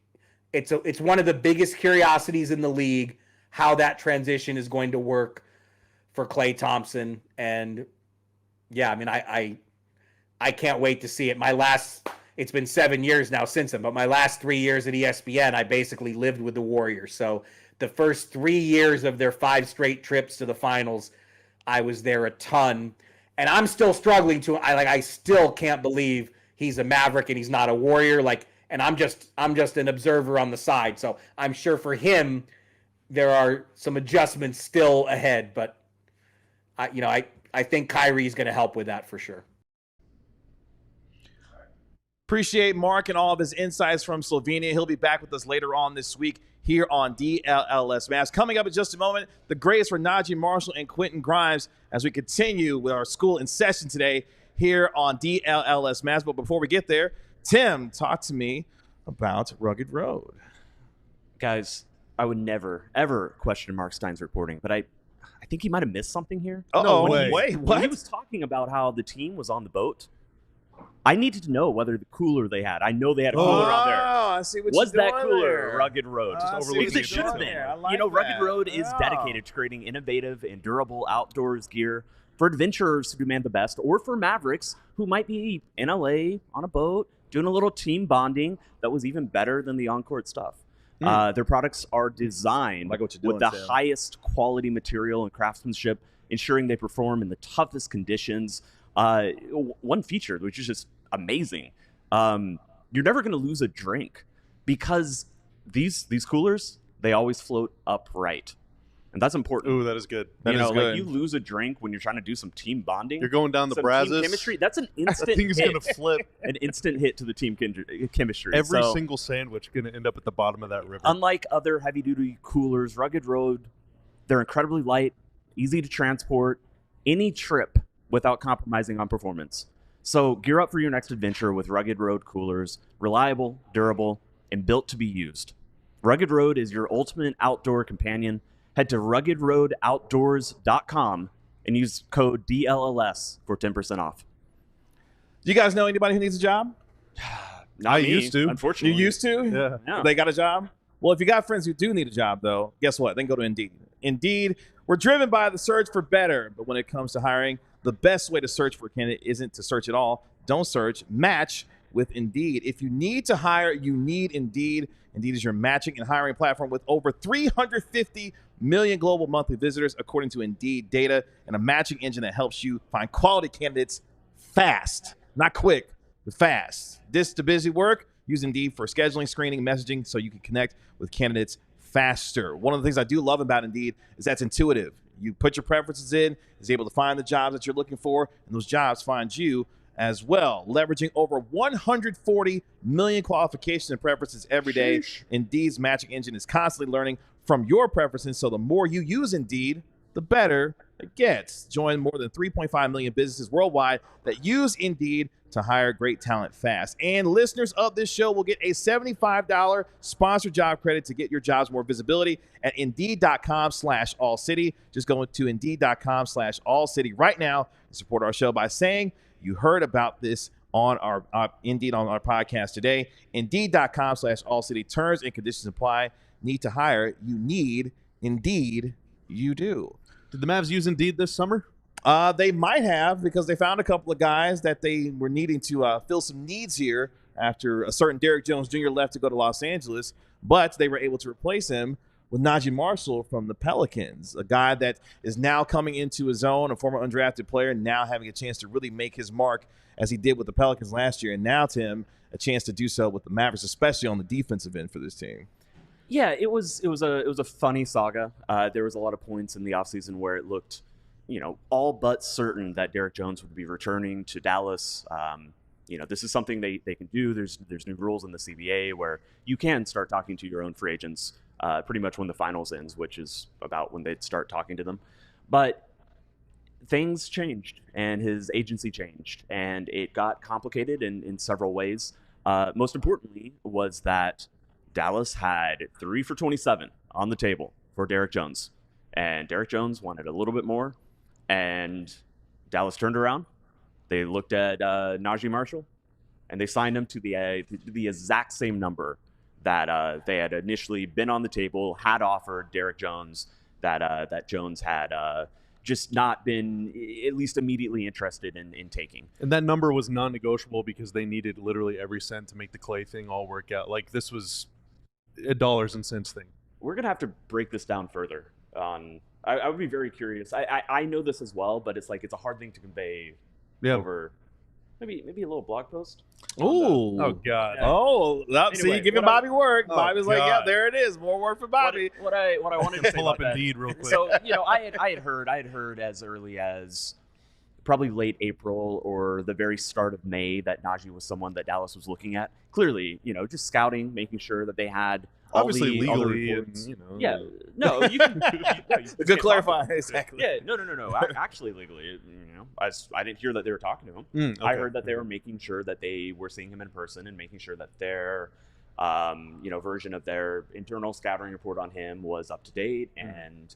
[SPEAKER 4] it's one of the biggest curiosities in the league, how that transition is going to work for Klay Thompson. And I mean, I can't wait to see it. It's been 7 years now since then, but my last 3 years at ESPN, I basically lived with the Warriors. So the first 3 years of their 5 straight trips to the finals, I was there a ton. And I'm still struggling I still can't believe he's a Maverick and he's not a Warrior. And I'm just an observer on the side. So I'm sure for him, there are some adjustments still ahead, but I think Kyrie is going to help with that for sure.
[SPEAKER 1] Appreciate Mark and all of his insights from Slovenia. He'll be back with us later on this week here on DLLS Mavs. Coming up in just a moment, the grades for Naji Marshall and Quentin Grimes as we continue with our school in session today here on DLLS Mavs. But before we get there, Tim, talk to me about Rugged Road.
[SPEAKER 2] Guys, I would never, ever question Marc Stein's reporting, but I think he might have missed something here.
[SPEAKER 3] No way.
[SPEAKER 1] Wait,
[SPEAKER 2] When
[SPEAKER 1] what?
[SPEAKER 2] he was talking about how the team was on the boat, I needed to know whether the cooler they had. I know they had a cooler out there.
[SPEAKER 1] I see what
[SPEAKER 2] Was
[SPEAKER 1] you're
[SPEAKER 2] that
[SPEAKER 1] doing
[SPEAKER 2] cooler
[SPEAKER 1] there.
[SPEAKER 2] Rugged Road?
[SPEAKER 1] I see what
[SPEAKER 2] Because it
[SPEAKER 1] you're
[SPEAKER 2] should have
[SPEAKER 1] doing
[SPEAKER 2] been.
[SPEAKER 1] there. I like
[SPEAKER 2] Rugged
[SPEAKER 1] that.
[SPEAKER 2] Road is
[SPEAKER 1] Yeah.
[SPEAKER 2] dedicated to creating innovative and durable outdoors gear for adventurers who demand the best, or for Mavericks who might be in LA on a boat doing a little team bonding that was even better than the on-court stuff. Their products are designed
[SPEAKER 1] Like what you're
[SPEAKER 2] with the
[SPEAKER 1] doing, Tim.
[SPEAKER 2] highest quality material and craftsmanship, ensuring they perform in the toughest conditions. One feature, which is just amazing, you're never going to lose a drink because these coolers, they always float upright. And that's important.
[SPEAKER 3] Ooh, that is good.
[SPEAKER 1] That is
[SPEAKER 2] like
[SPEAKER 1] good.
[SPEAKER 2] you lose a drink when you're trying to do some team bonding.
[SPEAKER 3] You're going down the
[SPEAKER 2] some
[SPEAKER 3] Brazos.
[SPEAKER 2] team chemistry. That's an instant
[SPEAKER 3] That thing's
[SPEAKER 2] hit.
[SPEAKER 3] going to flip.
[SPEAKER 2] An instant hit to the team chemistry.
[SPEAKER 3] Every
[SPEAKER 2] So,
[SPEAKER 3] single sandwich going to end up at the bottom of that river.
[SPEAKER 2] unlike other heavy-duty coolers, Rugged Road, they're incredibly light, easy to transport, any trip without compromising on performance. So gear up for your next adventure with Rugged Road coolers, reliable, durable, and built to be used. Rugged Road is your ultimate outdoor companion. Head to ruggedroadoutdoors.com and use code DLLS for 10% off.
[SPEAKER 1] Do you guys know anybody who needs a job?
[SPEAKER 2] Not
[SPEAKER 3] I
[SPEAKER 2] me,
[SPEAKER 3] used to.
[SPEAKER 1] You
[SPEAKER 2] Unfortunately.
[SPEAKER 1] used to?
[SPEAKER 3] Yeah.
[SPEAKER 2] No.
[SPEAKER 1] They got a job? Well, if you got friends who do need a job, though, guess what? Then go to Indeed. Indeed, we're driven by the search for better. But when it comes to hiring, the best way to search for a candidate isn't to search at all. Don't search. Match with Indeed. If you need to hire, you need Indeed. Indeed is your matching and hiring platform with over 350 million global monthly visitors, according to Indeed data, and a matching engine that helps you find quality candidates fast. Not quick, but fast. This to busy work? Use Indeed for scheduling, screening, messaging so you can connect with candidates faster. One of the things I do love about Indeed is that's intuitive. You put your preferences in, it's able to find the jobs that you're looking for, and those jobs find you as well. Leveraging over 140 million qualifications and preferences every day, Indeed's matching engine is constantly learning from your preferences, so the more you use Indeed, the better it gets. Join more than 3.5 million businesses worldwide that use Indeed to hire great talent fast. And listeners of this show will get a $75 sponsored job credit to get your jobs more visibility at Indeed.com/AllCity. Just go to Indeed.com/AllCity right now and support our show by saying you heard about this on our Indeed on our podcast today. Indeed.com/AllCity. Terms and conditions apply. Need to hire? You need Indeed. You do.
[SPEAKER 3] Did the Mavs use Indeed this summer?
[SPEAKER 1] They might have, because they found a couple of guys that they were needing to fill some needs here after a certain Derrick Jones Jr. left to go to Los Angeles, but they were able to replace him with Naji Marshall from the Pelicans, a guy that is now coming into his own, a former undrafted player, now having a chance to really make his mark as he did with the Pelicans last year, and now, Tim, a chance to do so with the Mavericks, especially on the defensive end for this team.
[SPEAKER 2] Yeah, it was a funny saga. There was a lot of points in the offseason where it looked, all but certain that Derrick Jones would be returning to Dallas. This is something they can do. There's new rules in the CBA where you can start talking to your own free agents pretty much when the finals ends, which is about when they'd start talking to them. But things changed, and his agency changed, and it got complicated in several ways. Most importantly was that Dallas had 3 for 27 on the table for Derrick Jones, and Derrick Jones wanted a little bit more, and Dallas turned around. They looked at Naji Marshall, and they signed him to the exact same number that they had initially been on the table, had offered Derrick Jones, that Jones had just not been at least immediately interested in taking.
[SPEAKER 3] And that number was non-negotiable because they needed literally every cent to make the Klay thing all work out. Like, this was a dollars and cents thing.
[SPEAKER 2] We're going to have to break this down further. I would be very curious. I know this as well, but it's a hard thing to convey over maybe a little blog post.
[SPEAKER 1] Ooh.
[SPEAKER 3] Oh God.
[SPEAKER 2] Yeah.
[SPEAKER 1] Oh, see,
[SPEAKER 2] Anyway,
[SPEAKER 1] giving
[SPEAKER 2] what I-
[SPEAKER 1] Bobby work.
[SPEAKER 3] Oh,
[SPEAKER 1] Bobby's like, yeah,
[SPEAKER 3] God.
[SPEAKER 1] there it is. More work for Bobby.
[SPEAKER 2] What I wanted to say
[SPEAKER 3] Pull
[SPEAKER 2] about
[SPEAKER 3] up
[SPEAKER 2] that.
[SPEAKER 3] Indeed real quick.
[SPEAKER 2] So I had heard as early as probably late April or the very start of May that Naji was someone that Dallas was looking at. Clearly, just scouting, making sure that they had all
[SPEAKER 3] Obviously
[SPEAKER 2] the other
[SPEAKER 3] legally, and
[SPEAKER 2] reports.
[SPEAKER 3] yeah.
[SPEAKER 2] No, you can.
[SPEAKER 1] Good clarify. Exactly.
[SPEAKER 2] Yeah, no. Actually, legally, I didn't hear that they were talking to him.
[SPEAKER 3] Okay.
[SPEAKER 2] I heard that they were making sure that they were seeing him in person and making sure that their, version of their internal scouting report on him was up to date, and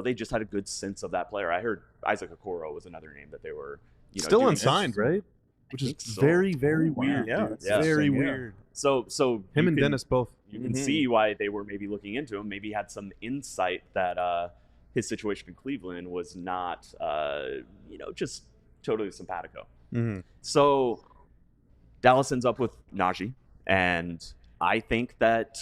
[SPEAKER 2] they just had a good sense of that player. I heard Isaac Okoro was another name that they were,
[SPEAKER 3] Still
[SPEAKER 2] doing
[SPEAKER 3] unsigned, right? Which is
[SPEAKER 2] think so.
[SPEAKER 3] very, very
[SPEAKER 2] Oh, wow.
[SPEAKER 3] weird.
[SPEAKER 1] Yeah,
[SPEAKER 3] dude.
[SPEAKER 1] that's
[SPEAKER 3] Very
[SPEAKER 1] interesting, yeah.
[SPEAKER 3] weird.
[SPEAKER 2] So
[SPEAKER 3] Him
[SPEAKER 2] you
[SPEAKER 3] and
[SPEAKER 2] can-
[SPEAKER 3] Dennis both.
[SPEAKER 2] You can
[SPEAKER 1] Mhm.
[SPEAKER 2] see why they were maybe looking into him. Maybe had some insight that his situation in Cleveland was not, just totally simpatico.
[SPEAKER 3] Mm-hmm.
[SPEAKER 2] So Dallas ends up with Naji, and I think that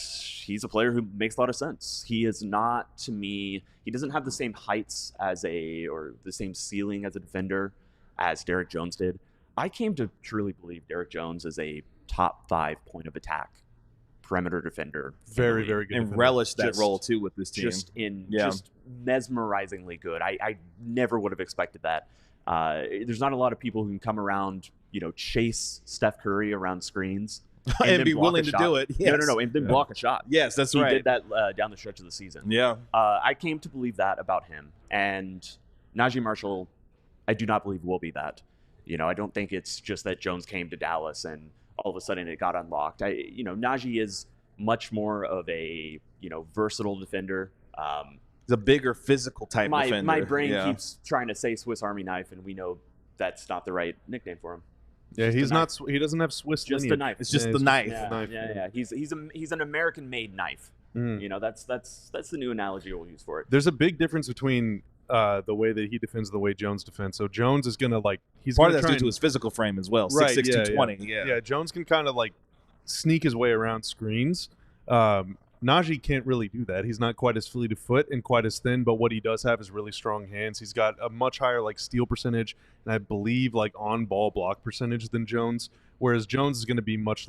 [SPEAKER 2] he's a player who makes a lot of sense. He is not, to me, he doesn't have the same heights or the same ceiling as a defender as Derek Jones did. I came to truly believe Derek Jones is a top 5 point of attack perimeter defender.
[SPEAKER 3] Very, very good.
[SPEAKER 1] And
[SPEAKER 3] defender.
[SPEAKER 1] relish that
[SPEAKER 2] Just-
[SPEAKER 1] role too with this team.
[SPEAKER 2] Just mesmerizingly good. I never would have expected that. There's not a lot of people who can come around, chase Steph Curry around screens
[SPEAKER 1] and
[SPEAKER 2] then
[SPEAKER 1] be
[SPEAKER 2] block
[SPEAKER 1] willing
[SPEAKER 2] a
[SPEAKER 1] to
[SPEAKER 2] shot.
[SPEAKER 1] do it. Yes.
[SPEAKER 2] No, and then
[SPEAKER 3] Yeah.
[SPEAKER 2] block a shot.
[SPEAKER 1] Yes, that's
[SPEAKER 2] He
[SPEAKER 1] right.
[SPEAKER 2] did that down the stretch of the season.
[SPEAKER 1] Yeah.
[SPEAKER 2] I came to believe that about him, and Naji Marshall, I do not believe will be that. I don't think it's just that Jones came to Dallas and all of a sudden it got unlocked. Naji is much more of a versatile defender.
[SPEAKER 1] He's a bigger physical type defender.
[SPEAKER 2] My brain
[SPEAKER 1] Yeah.
[SPEAKER 2] keeps trying to say Swiss Army knife, and we know that's not the right nickname for him.
[SPEAKER 3] Yeah,
[SPEAKER 2] Just
[SPEAKER 3] he's
[SPEAKER 2] a
[SPEAKER 3] not. He doesn't have Swiss.
[SPEAKER 2] Just a
[SPEAKER 3] lineage.
[SPEAKER 2] knife.
[SPEAKER 1] It's just
[SPEAKER 3] Yeah,
[SPEAKER 1] the
[SPEAKER 3] it's
[SPEAKER 1] knife.
[SPEAKER 2] Yeah,
[SPEAKER 3] knife.
[SPEAKER 2] yeah. He's an American-made knife.
[SPEAKER 3] Mm.
[SPEAKER 2] That's the new analogy we'll use for it.
[SPEAKER 3] There's a big difference between the way that he defends and the way Jones defends. So Jones is gonna he's
[SPEAKER 1] Part of
[SPEAKER 3] gonna
[SPEAKER 1] that's
[SPEAKER 3] try
[SPEAKER 1] due to
[SPEAKER 3] and-
[SPEAKER 1] his physical frame as well.
[SPEAKER 3] Right,
[SPEAKER 1] 6'6",
[SPEAKER 3] yeah,
[SPEAKER 1] 220. Yeah.
[SPEAKER 3] Yeah, Jones can kind of sneak his way around screens. Naji can't really do that. He's not quite as fleet of foot and quite as thin, but what he does have is really strong hands. He's got a much higher steal percentage and I believe on ball block percentage than Jones. Whereas Jones is going to be much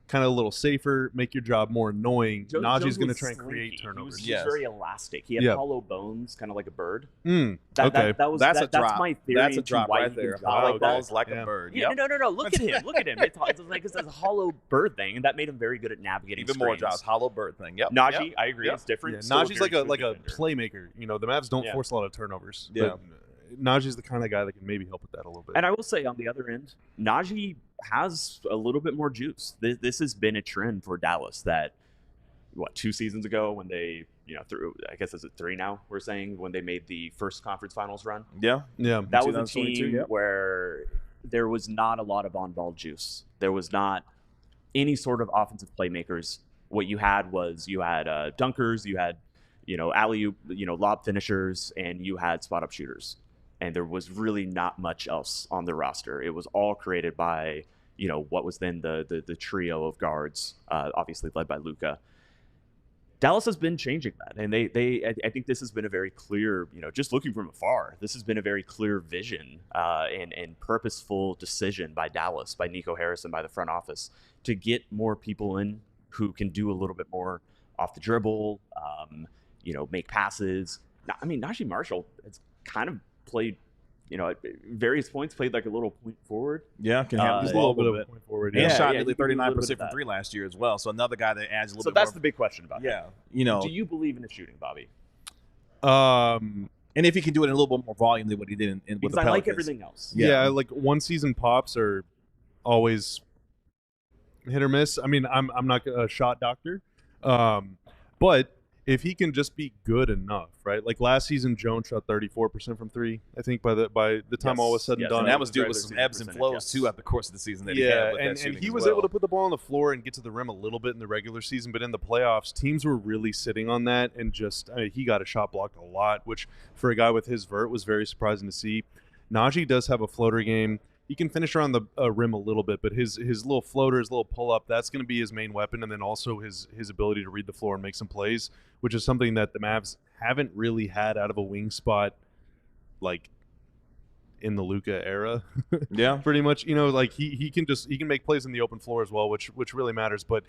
[SPEAKER 3] kind of a little safer, make your job more annoying. Naji's going to
[SPEAKER 2] was
[SPEAKER 3] try and create
[SPEAKER 2] slinky.
[SPEAKER 3] turnovers.
[SPEAKER 2] He was
[SPEAKER 1] Yes.
[SPEAKER 2] very elastic. He had
[SPEAKER 3] Yeah.
[SPEAKER 2] hollow bones, kind of like a bird.
[SPEAKER 3] Okay.
[SPEAKER 1] That's a drop.
[SPEAKER 2] That's my theory.
[SPEAKER 1] That's a
[SPEAKER 2] into
[SPEAKER 1] drop
[SPEAKER 2] why
[SPEAKER 1] right
[SPEAKER 2] he can
[SPEAKER 1] there.
[SPEAKER 2] drop
[SPEAKER 1] Hollow
[SPEAKER 2] like that.
[SPEAKER 1] balls like
[SPEAKER 3] Yeah.
[SPEAKER 1] a bird.
[SPEAKER 2] Yeah,
[SPEAKER 1] Yep.
[SPEAKER 2] no. Look at him. Look at him. It's a hollow bird thing, and that made him very good at navigating
[SPEAKER 1] Even more
[SPEAKER 2] screens.
[SPEAKER 1] drops. Hollow bird thing. Yep.
[SPEAKER 2] Naji,
[SPEAKER 1] Yep.
[SPEAKER 2] I agree.
[SPEAKER 1] Yep.
[SPEAKER 2] It's different.
[SPEAKER 3] Yeah,
[SPEAKER 2] Still
[SPEAKER 3] Naji's
[SPEAKER 2] very
[SPEAKER 3] like a
[SPEAKER 2] good defender.
[SPEAKER 3] playmaker. The Mavs don't
[SPEAKER 2] Yeah.
[SPEAKER 3] force a lot of turnovers.
[SPEAKER 1] Yeah.
[SPEAKER 3] But Naji's the kind of guy that can maybe help with that a little bit.
[SPEAKER 2] And I will say, on the other end, Naji has a little bit more juice. This has been a trend for Dallas that, 2 seasons ago when they, through, I guess is it 3 now, we're saying, when they made the first conference finals run.
[SPEAKER 1] Yeah.
[SPEAKER 3] Yeah.
[SPEAKER 2] That was a
[SPEAKER 1] 2022,
[SPEAKER 2] team
[SPEAKER 1] yep.
[SPEAKER 2] where there was not a lot of on-ball juice. There was not any sort of offensive playmakers. What you had was dunkers, you had, alley-oop, lob finishers, and you had spot-up shooters. And there was really not much else on the roster. It was all created by, what was then the trio of guards, obviously led by Luka. Dallas has been changing that, and I think this has been a very clear, just looking from afar, this has been a very clear vision and purposeful decision by Dallas, by Nico Harris, and by the front office to get more people in who can do a little bit more off the dribble, make passes. I mean, Naji Marshall has kind of played, at various points, played like a little point forward.
[SPEAKER 1] Yeah. Can
[SPEAKER 2] Uh,
[SPEAKER 1] have
[SPEAKER 3] He's
[SPEAKER 1] the
[SPEAKER 3] a little
[SPEAKER 1] ball
[SPEAKER 3] bit
[SPEAKER 1] a
[SPEAKER 3] of a point forward.
[SPEAKER 1] And
[SPEAKER 2] Yeah,
[SPEAKER 1] shot
[SPEAKER 2] yeah,
[SPEAKER 1] nearly
[SPEAKER 2] he can do a little bit
[SPEAKER 1] 39%
[SPEAKER 2] of
[SPEAKER 1] from
[SPEAKER 2] that.
[SPEAKER 1] 3 last year as well. So another guy that adds a little
[SPEAKER 2] So
[SPEAKER 1] bit
[SPEAKER 2] that's the
[SPEAKER 1] more.
[SPEAKER 2] big question about
[SPEAKER 1] Yeah.
[SPEAKER 2] him. Do you believe in his shooting, Bobby?
[SPEAKER 1] And if he can do it in a little bit more volume than what he did with
[SPEAKER 2] Because
[SPEAKER 1] the
[SPEAKER 2] I like
[SPEAKER 1] Pelicans.
[SPEAKER 2] everything else.
[SPEAKER 3] Yeah, one season pops are always hit or miss. I mean, I'm not a shot doctor, but if he can just be good enough, right? Like last season, Jones shot 34% from 3. I think by the time all was said and
[SPEAKER 2] Yes,
[SPEAKER 3] done,
[SPEAKER 1] And that was due
[SPEAKER 2] Regular
[SPEAKER 1] with some
[SPEAKER 2] season
[SPEAKER 1] ebbs and
[SPEAKER 2] percentage,
[SPEAKER 1] flows
[SPEAKER 2] yes.
[SPEAKER 1] too throughout the course of the season that he had
[SPEAKER 3] yeah,
[SPEAKER 1] with that
[SPEAKER 3] and
[SPEAKER 1] shooting
[SPEAKER 3] he
[SPEAKER 1] as
[SPEAKER 3] was
[SPEAKER 1] well.
[SPEAKER 3] able to put the ball on the floor and get to the rim a little bit in the regular season, but in the playoffs, teams were really sitting on that, and he got a shot blocked a lot, which for a guy with his vert was very surprising to see. Naji does have a floater game. He can finish around the rim a little bit, but his little floater, his little pull-up, that's going to be his main weapon, and then also his ability to read the floor and make some plays, which is something that the Mavs haven't really had out of a wing spot, in the Luka era.
[SPEAKER 1] Yeah.
[SPEAKER 3] Pretty much, like he can make plays in the open floor as well, which really matters. But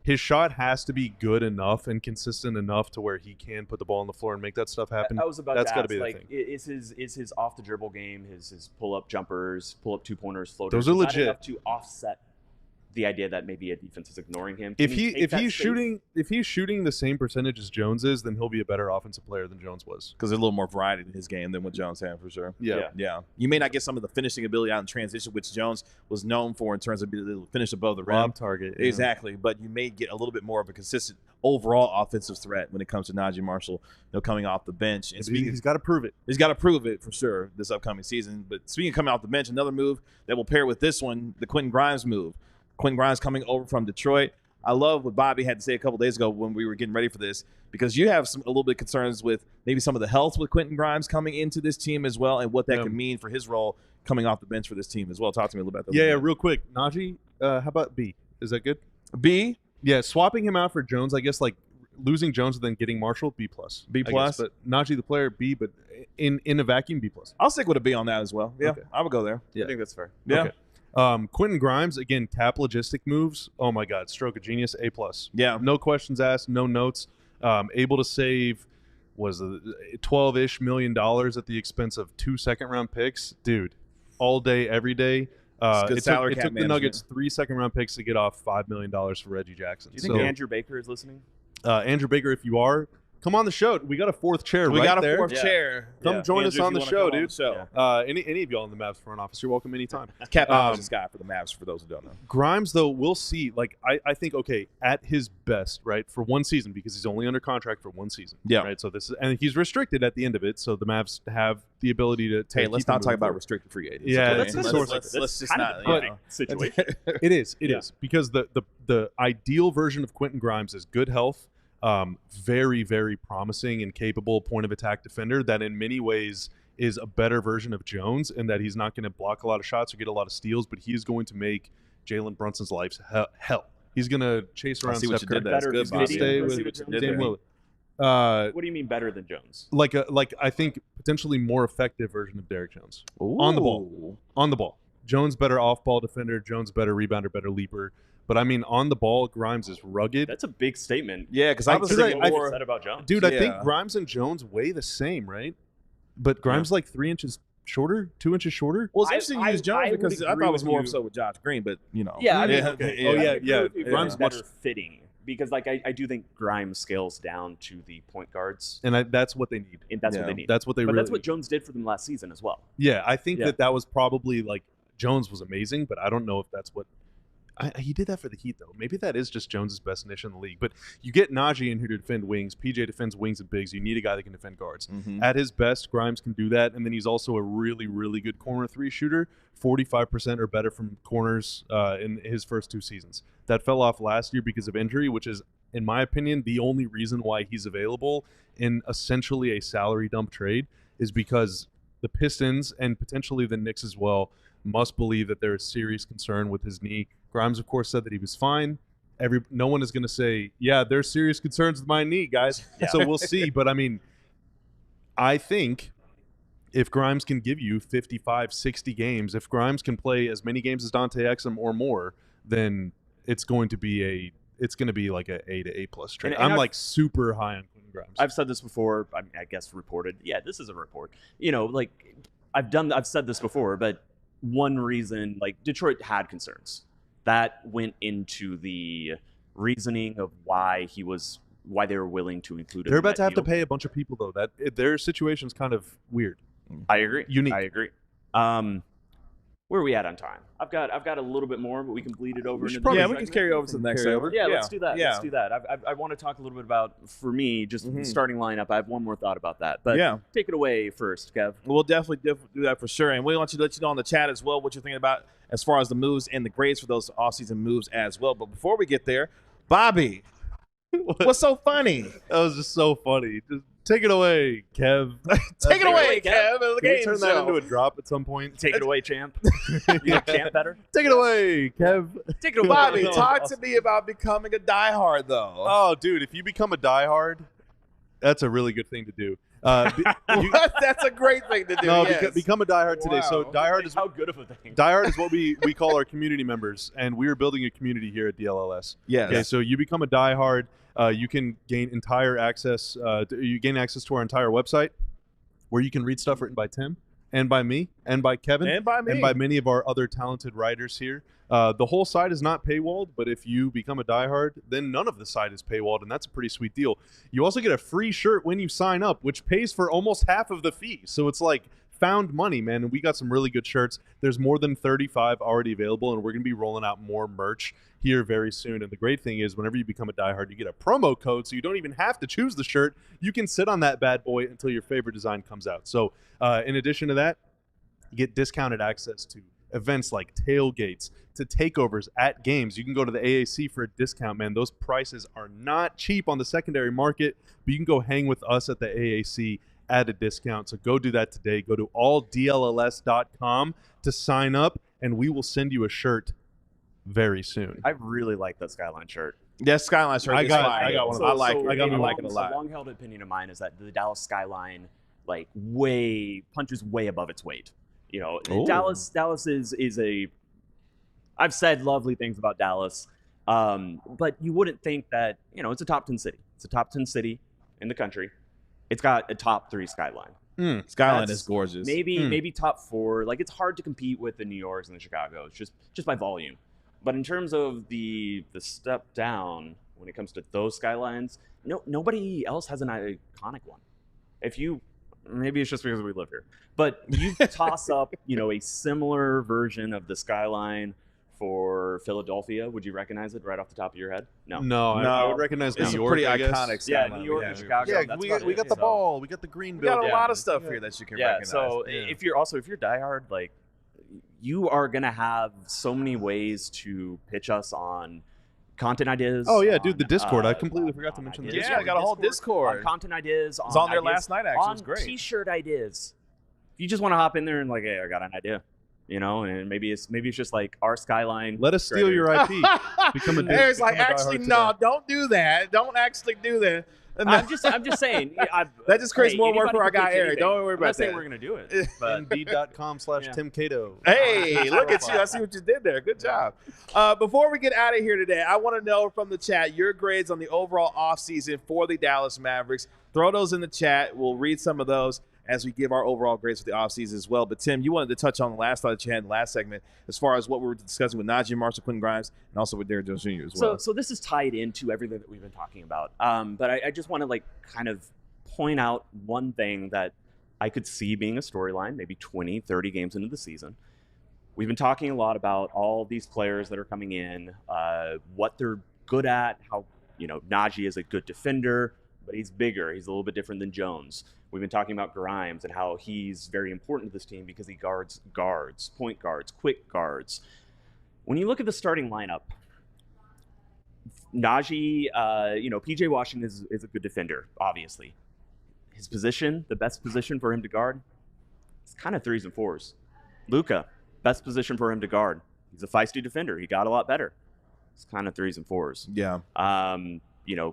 [SPEAKER 3] his shot has to be good enough and consistent enough to where he can put the ball on the floor and make that stuff happen.
[SPEAKER 2] I was about
[SPEAKER 3] That's
[SPEAKER 2] to
[SPEAKER 3] got
[SPEAKER 2] ask,
[SPEAKER 3] to be the
[SPEAKER 2] like,
[SPEAKER 3] thing.
[SPEAKER 2] is his off the dribble game, his pull up jumpers, pull up 2-pointers, floaters?
[SPEAKER 3] Those are
[SPEAKER 2] is that
[SPEAKER 3] legit.
[SPEAKER 2] enough to offset the idea that maybe a defense is ignoring him.
[SPEAKER 3] If he's shooting the same percentage as Jones is, then he'll be a better offensive player than Jones was.
[SPEAKER 1] Because there's a little more variety in his game than what Jones had, for sure.
[SPEAKER 3] Yeah.
[SPEAKER 1] You may not get some of the finishing ability out in transition, which Jones was known for in terms of being able to finish above the rim.
[SPEAKER 3] Lob target. Yeah.
[SPEAKER 1] Exactly. But you may get a little bit more of a consistent overall offensive threat when it comes to Naji Marshall, coming off the bench. And
[SPEAKER 3] He's got to prove it.
[SPEAKER 1] He's got to prove it for sure this upcoming season. But speaking of coming off the bench, another move that will pair with this one, the Quentin Grimes move. Quentin Grimes coming over from Detroit. I love what Bobby had to say a couple days ago when we were getting ready for this, because you have a little bit of concerns with maybe some of the health with Quentin Grimes coming into this team as well, and what that could mean for his role coming off the bench for this team as well. Talk to me a little about that.
[SPEAKER 3] Yeah, real quick. Najee, how about B? Is that good?
[SPEAKER 1] B?
[SPEAKER 3] Yeah, swapping him out for Jones, I guess, like losing Jones and then getting Marshall, B+.
[SPEAKER 1] B+?
[SPEAKER 3] But Najee the player, B, but in a vacuum, B+.
[SPEAKER 1] I'll stick with a B on that as well. Yeah,
[SPEAKER 3] Okay.
[SPEAKER 1] I would go there.
[SPEAKER 3] Yeah.
[SPEAKER 2] I think that's fair.
[SPEAKER 1] Yeah.
[SPEAKER 3] Okay. Quentin Grimes, again, cap logistic moves. Oh my God, stroke of genius, A+.
[SPEAKER 1] Yeah.
[SPEAKER 3] No questions asked, no notes. Able to save $12-ish million at the expense of 2 second-round picks. Dude, all day, every day.
[SPEAKER 1] Good salary cap
[SPEAKER 3] it took the
[SPEAKER 1] management.
[SPEAKER 3] Nuggets 3 second-round picks to get off $5 million for Reggie Jackson.
[SPEAKER 2] Do you think Andrew Baker is listening?
[SPEAKER 3] Andrew Baker, if you are, come on the show. We got a fourth chair
[SPEAKER 1] We
[SPEAKER 3] right
[SPEAKER 1] got a
[SPEAKER 3] there.
[SPEAKER 1] fourth chair.
[SPEAKER 3] Come join us
[SPEAKER 1] Andrew,
[SPEAKER 3] on
[SPEAKER 1] if
[SPEAKER 3] the
[SPEAKER 1] you wanna
[SPEAKER 3] show,
[SPEAKER 1] come on
[SPEAKER 3] dude.
[SPEAKER 1] the show.
[SPEAKER 3] Any of y'all in the Mavs front office, you're welcome anytime.
[SPEAKER 1] Cap this guy for the Mavs, for those who don't know.
[SPEAKER 3] Grimes, though, we'll see. Like, I think, okay, at his best, right, for one season, because he's only under contract for one season.
[SPEAKER 1] Yeah.
[SPEAKER 3] Right. So and he's restricted at the end of it. So the Mavs have the ability to.
[SPEAKER 1] Hey, let's
[SPEAKER 3] keep him
[SPEAKER 1] not talk
[SPEAKER 3] moving
[SPEAKER 1] about
[SPEAKER 3] forward.
[SPEAKER 1] restricted free agents.
[SPEAKER 3] Yeah,
[SPEAKER 1] okay?
[SPEAKER 3] that's a source of it.
[SPEAKER 1] Let's just
[SPEAKER 2] kind
[SPEAKER 1] not.
[SPEAKER 2] of
[SPEAKER 1] You
[SPEAKER 2] a
[SPEAKER 1] know.
[SPEAKER 2] situation.
[SPEAKER 3] It is because the ideal version of Quentin Grimes is good health. Very, very promising and capable point of attack defender that in many ways is a better version of Jones, in that he's not going to block a lot of shots or get a lot of steals, but he's going to make Jalen Brunson's life hell. He's going to chase around
[SPEAKER 1] see what
[SPEAKER 3] Steph
[SPEAKER 1] you did
[SPEAKER 3] Curry.
[SPEAKER 1] there. That's good,
[SPEAKER 3] He's going to
[SPEAKER 1] Bobby.
[SPEAKER 3] stay
[SPEAKER 1] I
[SPEAKER 3] with
[SPEAKER 1] see what you did
[SPEAKER 3] Dame
[SPEAKER 1] there.
[SPEAKER 3] Lillard.
[SPEAKER 2] What do you mean better than Jones?
[SPEAKER 3] Like I think potentially more effective version of Derrick Jones on the ball.
[SPEAKER 1] Ooh.
[SPEAKER 3] On the ball. Jones better off-ball defender. Jones better rebounder, better leaper. But I mean, on the ball, Grimes is rugged.
[SPEAKER 2] That's a big statement.
[SPEAKER 1] Yeah, because I was
[SPEAKER 3] Because
[SPEAKER 1] thinking
[SPEAKER 3] I
[SPEAKER 1] more.
[SPEAKER 2] said about Jones.
[SPEAKER 3] Dude, I think
[SPEAKER 1] Yeah.
[SPEAKER 3] Grimes and Jones weigh the same, right? But Grimes like 3 inches shorter, 2 inches shorter.
[SPEAKER 1] Well, it's interesting you use Jones
[SPEAKER 2] I would
[SPEAKER 1] because I thought
[SPEAKER 2] agree
[SPEAKER 1] it was
[SPEAKER 2] with
[SPEAKER 1] more
[SPEAKER 2] you.
[SPEAKER 1] so with Josh Green, but
[SPEAKER 2] Yeah, I mean,
[SPEAKER 1] Yeah.
[SPEAKER 2] okay.
[SPEAKER 3] Oh,
[SPEAKER 2] I
[SPEAKER 3] yeah,
[SPEAKER 2] agree
[SPEAKER 3] yeah.
[SPEAKER 2] with you.
[SPEAKER 3] Grimes
[SPEAKER 2] better
[SPEAKER 3] much-
[SPEAKER 2] fitting because, like, I do think Grimes scales down to the point guards,
[SPEAKER 3] And that's what they need.
[SPEAKER 2] and that's
[SPEAKER 1] Yeah.
[SPEAKER 2] what they need.
[SPEAKER 3] That's what they
[SPEAKER 2] but
[SPEAKER 3] really
[SPEAKER 2] that's what Jones did for them last season as well.
[SPEAKER 3] Yeah, I think
[SPEAKER 2] Yeah.
[SPEAKER 3] that was probably like Jones was amazing, but I don't know if that's what he did that for the Heat though. Maybe that is just Jones's best niche in the league. But you get Naji in here to defend wings. PJ defends wings and bigs. You need a guy that can defend guards.
[SPEAKER 1] Mhm.
[SPEAKER 3] At his best, Grimes can do that, and then he's also a really, really good corner 3 shooter. 45% or better from corners in his first 2 seasons. That fell off last year because of injury, which is, in my opinion, the only reason why he's available in essentially a salary dump trade is because the Pistons and potentially the Knicks as well must believe that there is serious concern with his knee. Grimes, of course, said that he was fine. No one is going to say, yeah, there's serious concerns with my knee, guys. So we'll see. But, I mean, I think if Grimes can give you 55, 60 games, if Grimes can play as many games as Dante Exum or more, then it's going to be like a A to A+ trade.
[SPEAKER 2] And
[SPEAKER 3] I'm
[SPEAKER 2] I've-
[SPEAKER 3] like super high on Quentin Grimes.
[SPEAKER 2] I've said this before. I guess reported. Yeah, this is a report. Like I've said this before, but one reason, like, Detroit had concerns that went into the reasoning of why they were willing to include.
[SPEAKER 3] They're about to have to pay a bunch of people though. Their situation's kind of weird.
[SPEAKER 2] I agree.
[SPEAKER 3] Unique.
[SPEAKER 2] I agree. Where are we at on time? I've got a little bit more, but we can bleed it over.
[SPEAKER 3] should
[SPEAKER 2] into
[SPEAKER 3] probably-
[SPEAKER 2] the
[SPEAKER 1] Yeah,
[SPEAKER 2] next
[SPEAKER 1] we can
[SPEAKER 2] segment.
[SPEAKER 1] carry over to the next
[SPEAKER 3] Carry
[SPEAKER 1] segment.
[SPEAKER 3] over?
[SPEAKER 2] Yeah, let's do that.
[SPEAKER 1] Yeah.
[SPEAKER 2] Let's do that. I want to talk a little bit about, for me, just the
[SPEAKER 1] Mhm.
[SPEAKER 2] starting lineup. I have one more thought about that, but
[SPEAKER 1] Yeah.
[SPEAKER 2] take it away first, Kev.
[SPEAKER 1] We'll definitely do that for sure. And we want you to let you know in the chat as well what you're thinking about as far as the moves and the grades for those offseason moves as well. But before we get there, Bobby, what's so funny?
[SPEAKER 3] That was just so funny. Just take it away, Kev.
[SPEAKER 1] Take it away, Kev.
[SPEAKER 3] Can we turn that into a drop at some point?
[SPEAKER 2] Take it away, champ. You like champ better?
[SPEAKER 3] Take it away, Kev.
[SPEAKER 2] Take it away,
[SPEAKER 1] Bobby,
[SPEAKER 3] No,
[SPEAKER 1] talk to me about becoming a diehard, though.
[SPEAKER 3] Oh, dude, if you become a diehard, that's a really good thing to do.
[SPEAKER 1] That's a great thing to do.
[SPEAKER 3] No,
[SPEAKER 1] yes.
[SPEAKER 3] become a diehard today. So
[SPEAKER 1] Wow.
[SPEAKER 3] diehard is
[SPEAKER 2] How good of a thing.
[SPEAKER 3] diehard is what we call our community members, and we are building a community here at DLLS.
[SPEAKER 1] Yes.
[SPEAKER 3] Okay, so you become a diehard. You can gain entire access. You gain access to our entire website, where you can read stuff written by Tim and by me and by Kevin
[SPEAKER 1] And by me.
[SPEAKER 3] and by many of our other talented writers here. The whole site is not paywalled, but if you become a diehard, then none of the site is paywalled, and that's a pretty sweet deal. You also get a free shirt when you sign up, which pays for almost half of the fee. So it's like found money, man. And we got some really good shirts. There's more than 35 already available, and we're going to be rolling out more merch here very soon. And the great thing is, whenever you become a diehard, you get a promo code, so you don't even have to choose the shirt. You can sit on that bad boy until your favorite design comes out. So in addition to that, you get discounted access to events like tailgates, to takeovers at games. You can go to the AAC for a discount, man. Those prices are not cheap on the secondary market, but you can go hang with us at the AAC at a discount. So go do that today. Go to alldlls.com to sign up, and we will send you a shirt very soon.
[SPEAKER 2] I really like that Skyline shirt.
[SPEAKER 1] Yes, Skyline shirt.
[SPEAKER 3] I
[SPEAKER 1] is
[SPEAKER 3] got
[SPEAKER 1] fire.
[SPEAKER 3] one of
[SPEAKER 1] I
[SPEAKER 3] those.
[SPEAKER 1] like it.
[SPEAKER 3] I
[SPEAKER 1] like it a lot.
[SPEAKER 2] A long-held opinion of mine is that the Dallas Skyline, like, punches way above its weight. You know,
[SPEAKER 3] Ooh.
[SPEAKER 2] Dallas is a. I've said lovely things about Dallas, but you wouldn't think that, you know, it's a top 10 city. It's a top 10 city in the country. It's got a top 3 skyline.
[SPEAKER 1] Skyline
[SPEAKER 2] That's
[SPEAKER 1] is gorgeous.
[SPEAKER 2] Maybe top 4. Like, it's hard to compete with the New Yorks and the Chicago's just by volume. But in terms of the step down when it comes to those skylines, nobody else has an iconic one. Maybe it's just because we live here, but you toss up, you know, a similar version of the skyline for Philadelphia. Would you recognize it right off the top of your head? No.
[SPEAKER 3] I would recognize
[SPEAKER 1] It's
[SPEAKER 3] New
[SPEAKER 1] a
[SPEAKER 3] York.
[SPEAKER 1] pretty
[SPEAKER 3] I guess.
[SPEAKER 1] iconic
[SPEAKER 2] Yeah,
[SPEAKER 1] skyline.
[SPEAKER 2] New York and Chicago.
[SPEAKER 3] Yeah,
[SPEAKER 2] that's
[SPEAKER 3] we
[SPEAKER 2] about
[SPEAKER 3] got
[SPEAKER 2] it.
[SPEAKER 3] the
[SPEAKER 2] So,
[SPEAKER 3] ball. We got the green
[SPEAKER 1] We got
[SPEAKER 3] building.
[SPEAKER 1] a lot of stuff here that you can recognize.
[SPEAKER 2] So
[SPEAKER 3] Yeah.
[SPEAKER 2] if you're diehard, like, you are gonna have so many ways to pitch us on content ideas.
[SPEAKER 3] Oh yeah, dude, the
[SPEAKER 2] on,
[SPEAKER 3] Discord. I completely forgot to mention the
[SPEAKER 2] ideas.
[SPEAKER 1] Yeah, I got a whole
[SPEAKER 2] on
[SPEAKER 1] Discord.
[SPEAKER 2] content ideas.
[SPEAKER 1] It was on there
[SPEAKER 2] ideas,
[SPEAKER 1] last night, actually. It
[SPEAKER 2] on
[SPEAKER 1] was great.
[SPEAKER 2] T-shirt ideas. If you just want to hop in there and like, hey, I got an idea, you know, and maybe it's just like our skyline.
[SPEAKER 3] Let us steal your IP. Become a
[SPEAKER 1] Eric's like,
[SPEAKER 3] become a
[SPEAKER 1] actually,
[SPEAKER 3] diehard
[SPEAKER 1] no,
[SPEAKER 3] today.
[SPEAKER 1] don't do that. Don't actually do that. And
[SPEAKER 2] I'm just saying.
[SPEAKER 1] That just creates more work
[SPEAKER 2] anybody
[SPEAKER 1] for our
[SPEAKER 2] can
[SPEAKER 1] guy
[SPEAKER 2] pitch
[SPEAKER 1] Eric.
[SPEAKER 2] anything.
[SPEAKER 1] Don't worry
[SPEAKER 2] I'm
[SPEAKER 1] about
[SPEAKER 2] not saying
[SPEAKER 1] that.
[SPEAKER 2] we're gonna do it, but
[SPEAKER 3] Indeed.com/Tim Cato.
[SPEAKER 1] Hey, look at you. I see what you did there. Good job. Before we get out of here today, I want to know from the chat your grades on the overall offseason for the Dallas Mavericks. Throw those in the chat. We'll read some of those as we give our overall grades for the offseason as well. But, Tim, you wanted to touch on the last thought that you had in the last segment as far as what we were discussing with Naji, Marshall, Quentin Grimes, and also with Derrick Jones Jr. as well.
[SPEAKER 2] So this is tied into everything that we've been talking about. But I just want to, like, kind of point out one thing that I could see being a storyline, maybe 20, 30 games into the season. We've been talking a lot about all these players that are coming in, what they're good at, how, you know, Naji is a good defender, but he's bigger. He's a little bit different than Jones. We've been talking about Grimes and how he's very important to this team because he guards, point guards, quick guards. When you look at the starting lineup, Naji, PJ Washington is a good defender, obviously. His position, the best position for him to guard, it's kind of 3s and 4s. Luka, best position for him to guard. He's a feisty defender. He got a lot better. It's kind of 3s and 4s.
[SPEAKER 1] Yeah.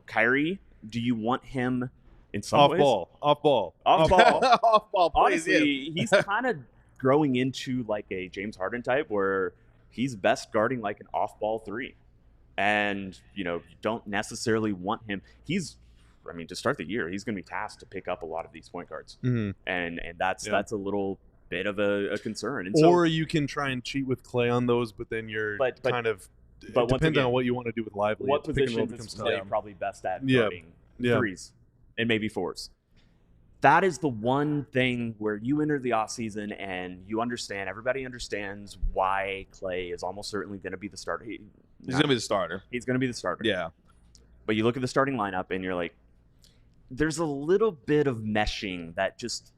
[SPEAKER 2] Kyrie, do you want him in some ways?
[SPEAKER 3] Off ball.
[SPEAKER 1] Off ball, please.
[SPEAKER 2] Honestly, he's kind of growing into like a James Harden type where he's best guarding like an off-ball 3. And, you don't necessarily want him. To start the year, he's going to be tasked to pick up a lot of these point guards.
[SPEAKER 3] Mm-hmm.
[SPEAKER 2] And that's a little bit of a concern. And
[SPEAKER 3] Or you can try and cheat with Klay on those, but then you're kind of depending on what you want to do with Lively.
[SPEAKER 2] what
[SPEAKER 3] pick and roll
[SPEAKER 2] position is
[SPEAKER 3] becomes
[SPEAKER 2] Klay
[SPEAKER 3] tough.
[SPEAKER 2] probably best at
[SPEAKER 3] Yeah.
[SPEAKER 2] guarding
[SPEAKER 3] Yeah.
[SPEAKER 2] 3s and maybe 4s? That is the one thing where you enter the offseason and everybody understands why Klay is almost certainly going to be the starter.
[SPEAKER 1] He's going to be the starter.
[SPEAKER 2] He's going to be the starter.
[SPEAKER 1] Yeah.
[SPEAKER 2] But you look at the starting lineup and you're like, there's a little bit of meshing that just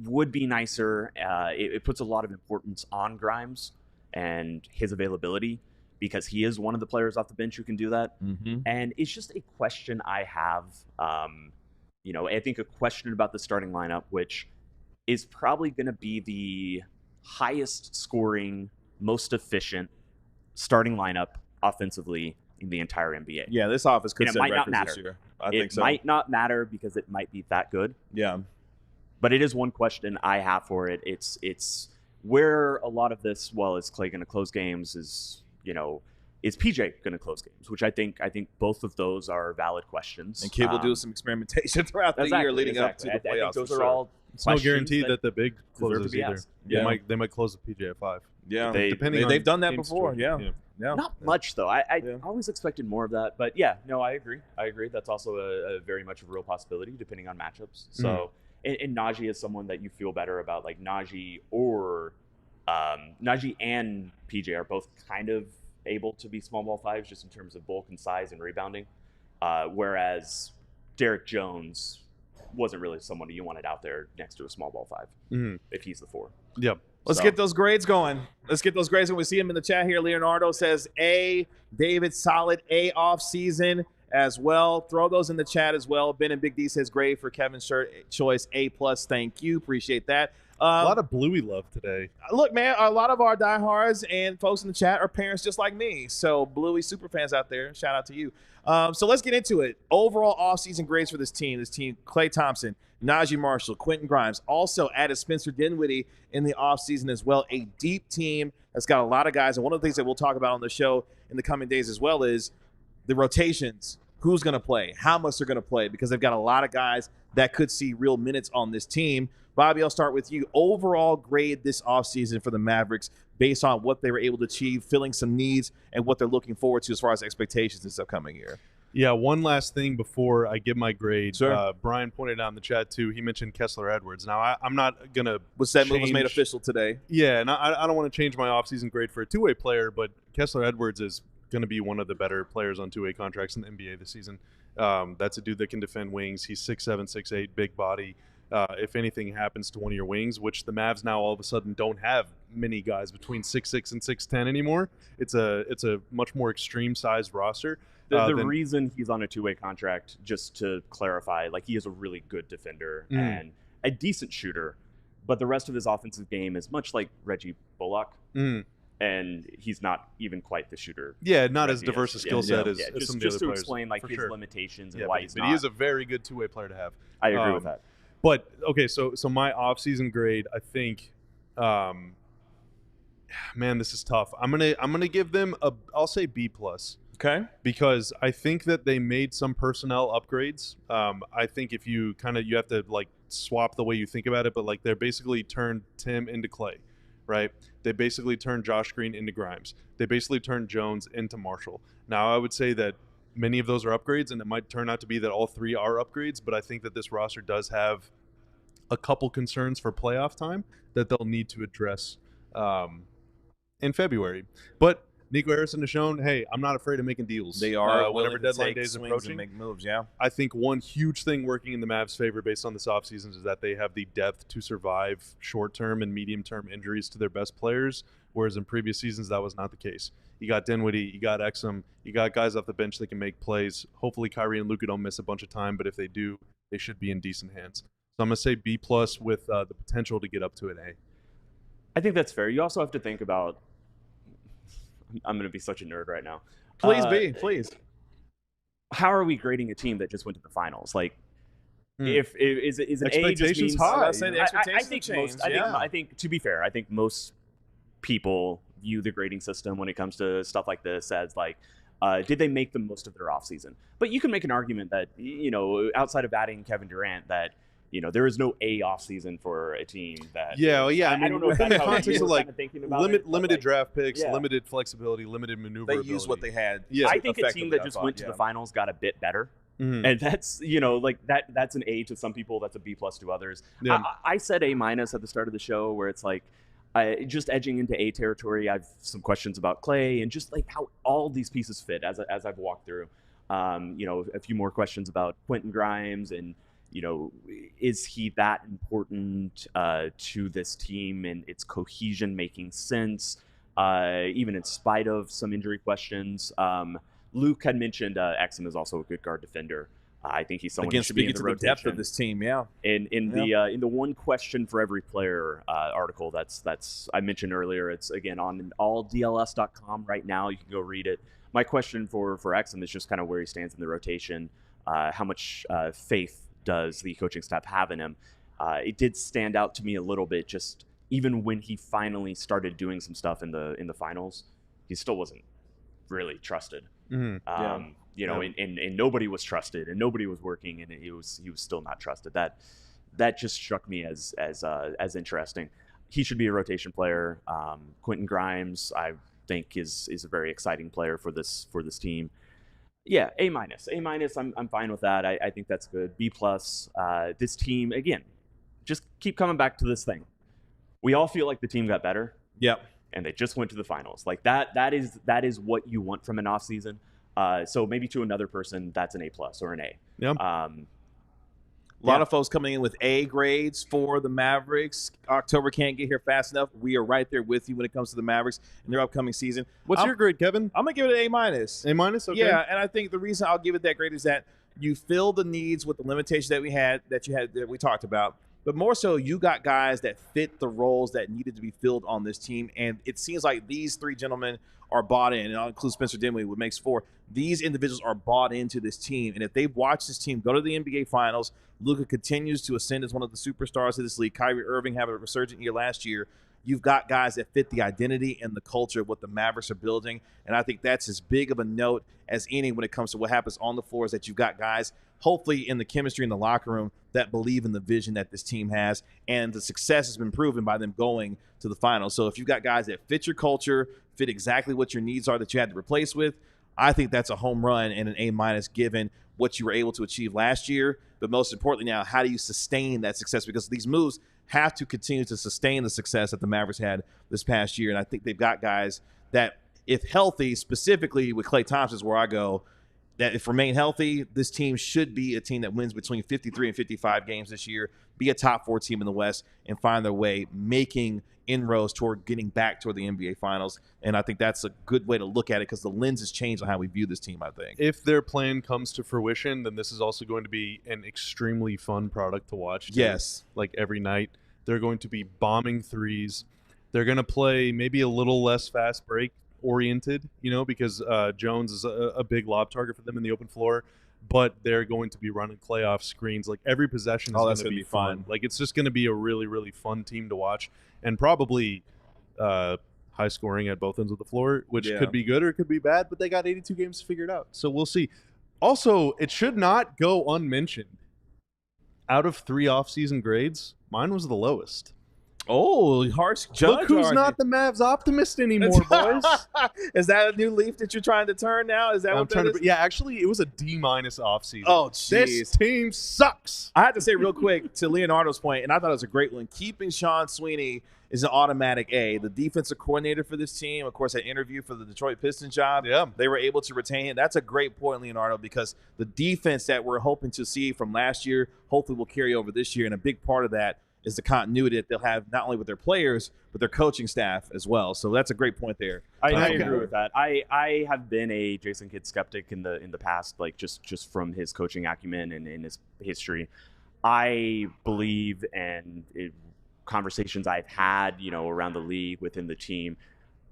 [SPEAKER 2] would be nicer. It puts a lot of importance on Grimes and his availability because he is one of the players off the bench who can do that.
[SPEAKER 1] Mm-hmm.
[SPEAKER 2] And it's just a question I have. I think a question about the starting lineup, which is probably going to be the highest scoring, most efficient starting lineup offensively in the entire NBA.
[SPEAKER 1] Yeah, this offense could
[SPEAKER 2] And it
[SPEAKER 1] set
[SPEAKER 2] might not
[SPEAKER 1] records
[SPEAKER 2] matter.
[SPEAKER 1] this year. I think so.
[SPEAKER 2] It might not matter because it might be that good.
[SPEAKER 1] Yeah.
[SPEAKER 2] But it is one question I have for it. It's where a lot of this, well, is Klay going to close games? Is PJ going to close games? Which I think both of those are valid questions.
[SPEAKER 1] And Kid will do some experimentation throughout the year leading up to the playoffs.
[SPEAKER 2] I think those are
[SPEAKER 1] sure.
[SPEAKER 2] all.
[SPEAKER 3] It's no guarantee that the big closes
[SPEAKER 2] to be
[SPEAKER 3] either.
[SPEAKER 2] asked.
[SPEAKER 3] They might close the PJ at 5.
[SPEAKER 1] Yeah,
[SPEAKER 3] depending
[SPEAKER 1] they've done that
[SPEAKER 3] game
[SPEAKER 1] before.
[SPEAKER 3] situation.
[SPEAKER 1] Yeah.
[SPEAKER 2] Not much though. I always expected more of that, but yeah, no, I agree. That's also a very much a real possibility depending on matchups. So, and Naji is someone that you feel better about, like Naji and PJ are both kind of able to be small ball fives just in terms of bulk and size and rebounding, whereas Derek Jones wasn't really someone you wanted out there next to a small ball 5 if he's the 4.
[SPEAKER 3] Yep.
[SPEAKER 1] Let's get those grades going. Let's get those grades. When we see him in the chat here, Leonardo says A. David, solid A off season as well. Throw those in the chat as well. Ben and Big D says grade for Kevin's shirt choice A+. Thank you. Appreciate that.
[SPEAKER 3] A lot of Bluey love today.
[SPEAKER 1] Look, man, a lot of our diehards and folks in the chat are parents just like me. So Bluey super fans out there, shout out to you. So let's get into it. Overall offseason grades for this team. Klay Thompson, Naji Marshall, Quentin Grimes. Also added Spencer Dinwiddie in the offseason as well. A deep team that's got a lot of guys. And one of the things that we'll talk about on the show in the coming days as well is the rotations. Who's going to play? How much they're going to play? Because they've got a lot of guys that could see real minutes on this team. Bobby, I'll start with you. Overall grade this offseason for the Mavericks based on what they were able to achieve, filling some needs, and what they're looking forward to as far as expectations this upcoming year.
[SPEAKER 3] Yeah, one last thing before I give my grade.
[SPEAKER 1] Sure.
[SPEAKER 3] Brian pointed out in the chat, too. He mentioned Kessler Edwards. Now, I'm not going to
[SPEAKER 1] Move was made official today.
[SPEAKER 3] Yeah, and I don't want to change my offseason grade for a two-way player, but Kessler Edwards is going to be one of the better players on two-way contracts in the NBA this season. That's a dude that can defend wings. He's 6'7", 6'8", big body. If anything happens to one of your wings, which the Mavs now all of a sudden don't have many guys between 6'6" and 6'10" anymore. It's a much more extreme sized roster.
[SPEAKER 2] The reason he's on a two-way contract, just to clarify, like he is a really good defender and a decent shooter, but the rest of his offensive game is much like Reggie Bullock, and he's not even quite the shooter.
[SPEAKER 3] Yeah, not as diverse a skill set as
[SPEAKER 2] just,
[SPEAKER 3] some of the
[SPEAKER 2] just
[SPEAKER 3] other
[SPEAKER 2] to
[SPEAKER 3] players.
[SPEAKER 2] Explain like his limitations and why he's
[SPEAKER 3] but
[SPEAKER 2] not.
[SPEAKER 3] he is a very good two-way player to have.
[SPEAKER 2] I agree with that.
[SPEAKER 3] But okay, so my off-season grade, I think, man, this is tough. I'm gonna give them I'll say B+.
[SPEAKER 1] Okay.
[SPEAKER 3] Because I think that they made some personnel upgrades. I think if you have to like swap the way you think about it, but like they're basically turned Tim into Klay, right? They basically turned Josh Green into Grimes. They basically turned Jones into Marshall. Now I would say that many of those are upgrades, and it might turn out to be that all three are upgrades, but I think that this roster does have a couple concerns for playoff time that they'll need to address in February. But Nico Harrison has shown, hey, I'm not afraid of making deals.
[SPEAKER 1] They are
[SPEAKER 3] whenever deadline day is approaching.
[SPEAKER 1] And make moves, yeah.
[SPEAKER 3] I think one huge thing working in the Mavs' favor based on this offseason is that they have the depth to survive short-term and medium-term injuries to their best players, whereas in previous seasons that was not the case. You got Dinwiddie, you got Exum, you got guys off the bench that can make plays. Hopefully Kyrie and Luka don't miss a bunch of time, but if they do, they should be in decent hands. So I'm going to say B+ with the potential to get up to an A.
[SPEAKER 2] I think that's fair. You also have to think about – I'm going to be such a nerd right now.
[SPEAKER 1] Please.
[SPEAKER 2] How are we grading a team that just went to the finals? Like, if is an A just means
[SPEAKER 3] high?
[SPEAKER 2] I think to be fair, I think most people view the grading system when it comes to stuff like this as like, did they make the most of their offseason? But you can make an argument that, outside of adding Kevin Durant, that there is no A offseason for a team that.
[SPEAKER 3] Yeah. I mean,
[SPEAKER 2] I don't know if that's
[SPEAKER 3] in the
[SPEAKER 2] how
[SPEAKER 3] context of like limited
[SPEAKER 2] like,
[SPEAKER 3] draft picks, limited flexibility, limited maneuverability.
[SPEAKER 1] They used what they had.
[SPEAKER 3] Yeah,
[SPEAKER 2] I think a team that just went to the finals got a bit better. And that's, that's an A to some people, that's a B+ to others.
[SPEAKER 3] Yeah.
[SPEAKER 2] I said A- at the start of the show, where it's like, just edging into A territory. I have some questions about Klay and just like how all these pieces fit as I've walked through. A few more questions about Quentin Grimes and, is he that important to this team and its cohesion making sense, even in spite of some injury questions? Luke had mentioned Exum is also a good guard defender. I think he's someone who should be in the rotation.
[SPEAKER 1] Depth of this team, yeah.
[SPEAKER 2] In the one question for every player article that's I mentioned earlier, it's again on ALLDLS.com right now. You can go read it. My question for Exum is just kind of where he stands in the rotation, how much faith does the coaching staff have in him? it did stand out to me a little bit. Just even when he finally started doing some stuff in the finals, he still wasn't really trusted.
[SPEAKER 3] Mm-hmm.
[SPEAKER 2] You know, and nobody was trusted, and nobody was working, and he was still not trusted. That just struck me as interesting. He should be a rotation player. Quentin Grimes, I think, is a very exciting player for this team. Yeah, A-. I'm fine with that. I think that's good. B+. This team, again, just keep coming back to this thing. We all feel like the team got better.
[SPEAKER 1] Yep.
[SPEAKER 2] And they just went to the finals. Like that is what you want from an offseason. So maybe to another person, that's an A+ or an A.
[SPEAKER 3] Yep.
[SPEAKER 1] A lot of folks coming in with A grades for the Mavericks. October can't get here fast enough. We are right there with you when it comes to the Mavericks and their upcoming season.
[SPEAKER 3] What's your grade, Kevin?
[SPEAKER 1] I'm going to give it an A-.
[SPEAKER 3] A-? Okay.
[SPEAKER 1] Yeah, and I think the reason I'll give it that grade is that you fill the needs with the limitations that we talked about. But more so, you got guys that fit the roles that needed to be filled on this team. And it seems like these three gentlemen are bought in, and I'll include Spencer Dinwiddie, what makes 4. These individuals are bought into this team. And if they've watched this team go to the NBA Finals, Luka continues to ascend as one of the superstars of this league. Kyrie Irving had a resurgent year last year. You've got guys that fit the identity and the culture of what the Mavericks are building. And I think that's as big of a note as any when it comes to what happens on the floor, is that you've got guys, hopefully in the chemistry in the locker room, that believe in the vision that this team has. And the success has been proven by them going to the finals. So if you've got guys that fit your culture, fit exactly what your needs are that you had to replace with, I think that's a home run and an A- given what you were able to achieve last year. But most importantly now, how do you sustain that success? Because these moves have to continue to sustain the success that the Mavericks had this past year. And I think they've got guys that, if healthy, specifically with Klay Thompson is where I go, that if remain healthy, this team should be a team that wins between 53 and 55 games this year, be a top 4 team in the West, and find their way making inroads toward getting back toward the NBA Finals. And I think that's a good way to look at it, because the lens has changed on how we view this team, I think.
[SPEAKER 3] If their plan comes to fruition, then this is also going to be an extremely fun product to watch, too.
[SPEAKER 1] Yes.
[SPEAKER 3] Like every night, they're going to be bombing threes. They're going to play maybe a little less fast break oriented, because Jones is a big lob target for them in the open floor, but they're going to be running Klay off screens. Like every possession is going to be fun. Like it's just going to be a really, really fun team to watch, and probably high scoring at both ends of the floor, which could be good or it could be bad, but they got 82 games figured out. So we'll see. Also, it should not go unmentioned. Out of 3 offseason grades, mine was the lowest.
[SPEAKER 1] Oh, harsh judge.
[SPEAKER 3] Look who's not the Mavs optimist anymore, boys.
[SPEAKER 1] Is that a new leaf that you're trying to turn now? Is that what that is?
[SPEAKER 3] Yeah, actually, it was a D- offseason.
[SPEAKER 1] Oh, jeez.
[SPEAKER 3] This team sucks.
[SPEAKER 1] I have to say real quick to Leonardo's point, and I thought it was a great one, keeping Sean Sweeney is an automatic A. The defensive coordinator for this team, of course, had interview for the Detroit Pistons job.
[SPEAKER 3] Yeah.
[SPEAKER 1] They were able to retain him. That's a great point, Leonardo, because the defense that we're hoping to see from last year hopefully will carry over this year, and a big part of that is the continuity that they'll have not only with their players, but their coaching staff as well. So that's a great point there.
[SPEAKER 2] I agree with that. I have been a Jason Kidd skeptic in the past, like just from his coaching acumen and in his history. I believe, and conversations I've had, around the league within the team,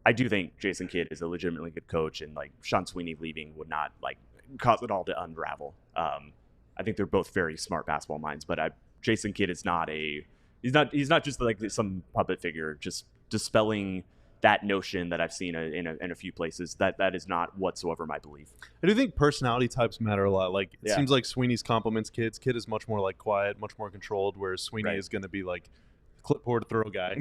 [SPEAKER 2] I do think Jason Kidd is a legitimately good coach, and like Sean Sweeney leaving would not like cause it all to unravel. I think they're both very smart basketball minds, but Jason Kidd is not He's not just like some puppet figure, just dispelling that notion that I've seen in a few places. That is not whatsoever my belief.
[SPEAKER 3] I do think personality types matter a lot. Like it seems like Sweeney's compliments Kidd. Kidd is much more like quiet, much more controlled, whereas Sweeney is going to be like clipboard throw guy.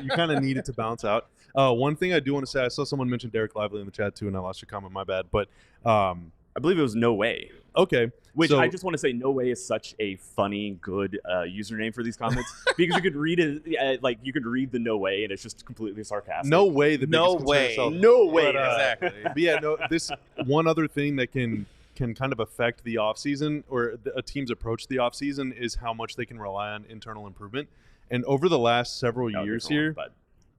[SPEAKER 3] You kind of need it to bounce out. One thing I do want to say, I saw someone mention Derek Lively in the chat too, and I lost your comment. My bad, but
[SPEAKER 2] I believe it was No Way.
[SPEAKER 3] Okay.
[SPEAKER 2] Which I just want to say, No Way is such a funny, good username for these comments, because you could read it, like you could read the No Way, and it's just completely sarcastic.
[SPEAKER 3] No way. No way.
[SPEAKER 2] No way.
[SPEAKER 1] Exactly.
[SPEAKER 3] But yeah, this one other thing that can kind of affect the offseason, or a team's approach to the offseason, is how much they can rely on internal improvement. And over the last several years here,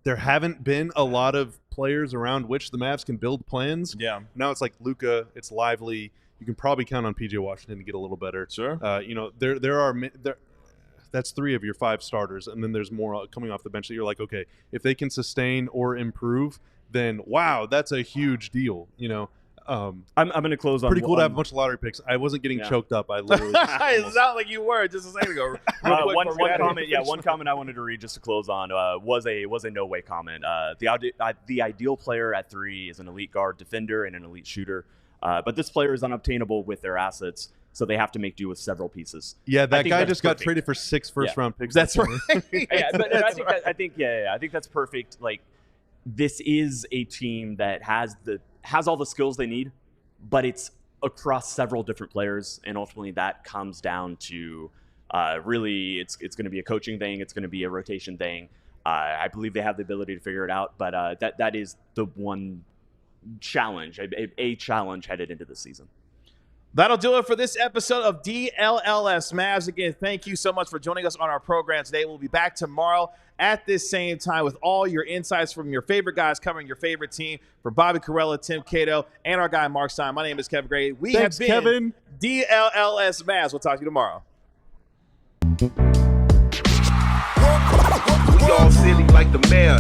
[SPEAKER 3] there haven't been a lot of players around which the Mavs can build plans.
[SPEAKER 1] Yeah.
[SPEAKER 3] Now it's like Luka, it's Lively. You can probably count on PJ Washington to get a little better.
[SPEAKER 1] Sure.
[SPEAKER 3] That's 3 of your 5 starters, and then there's more coming off the bench that you're like, okay, if they can sustain or improve, then wow, that's a huge deal.
[SPEAKER 2] I'm going to close on
[SPEAKER 3] Pretty cool to have a bunch of lottery picks. I wasn't getting choked up. I literally.
[SPEAKER 1] It sounded like you were just a second ago.
[SPEAKER 2] One comment. Yeah, one comment I wanted to read just to close on was a no way comment. The ideal player at 3 is an elite guard defender and an elite shooter, but this player is unobtainable with their assets, so they have to make do with several pieces.
[SPEAKER 3] Yeah, that guy just got traded for 6 first-round picks.
[SPEAKER 1] That's right.
[SPEAKER 2] Yeah, but I think that's perfect. Like, this is a team that has all the skills they need, but it's across several different players, and ultimately that comes down to really it's going to be a coaching thing, it's going to be a rotation thing. I believe they have the ability to figure it out, but that is the one challenge, a challenge headed into the season.
[SPEAKER 1] That'll do it for this episode of DLLS Mavs. Again, thank you so much for joining us on our program today. We'll be back tomorrow at this same time with all your insights from your favorite guys covering your favorite team. For Bobby Karalla, Tim Cato, and our guy Marc Stein, my name is Kevin Gray.
[SPEAKER 3] Thanks,
[SPEAKER 1] have been
[SPEAKER 3] Kevin.
[SPEAKER 1] DLLS Mavs. We'll talk to you tomorrow.
[SPEAKER 5] We all silly like the mayor.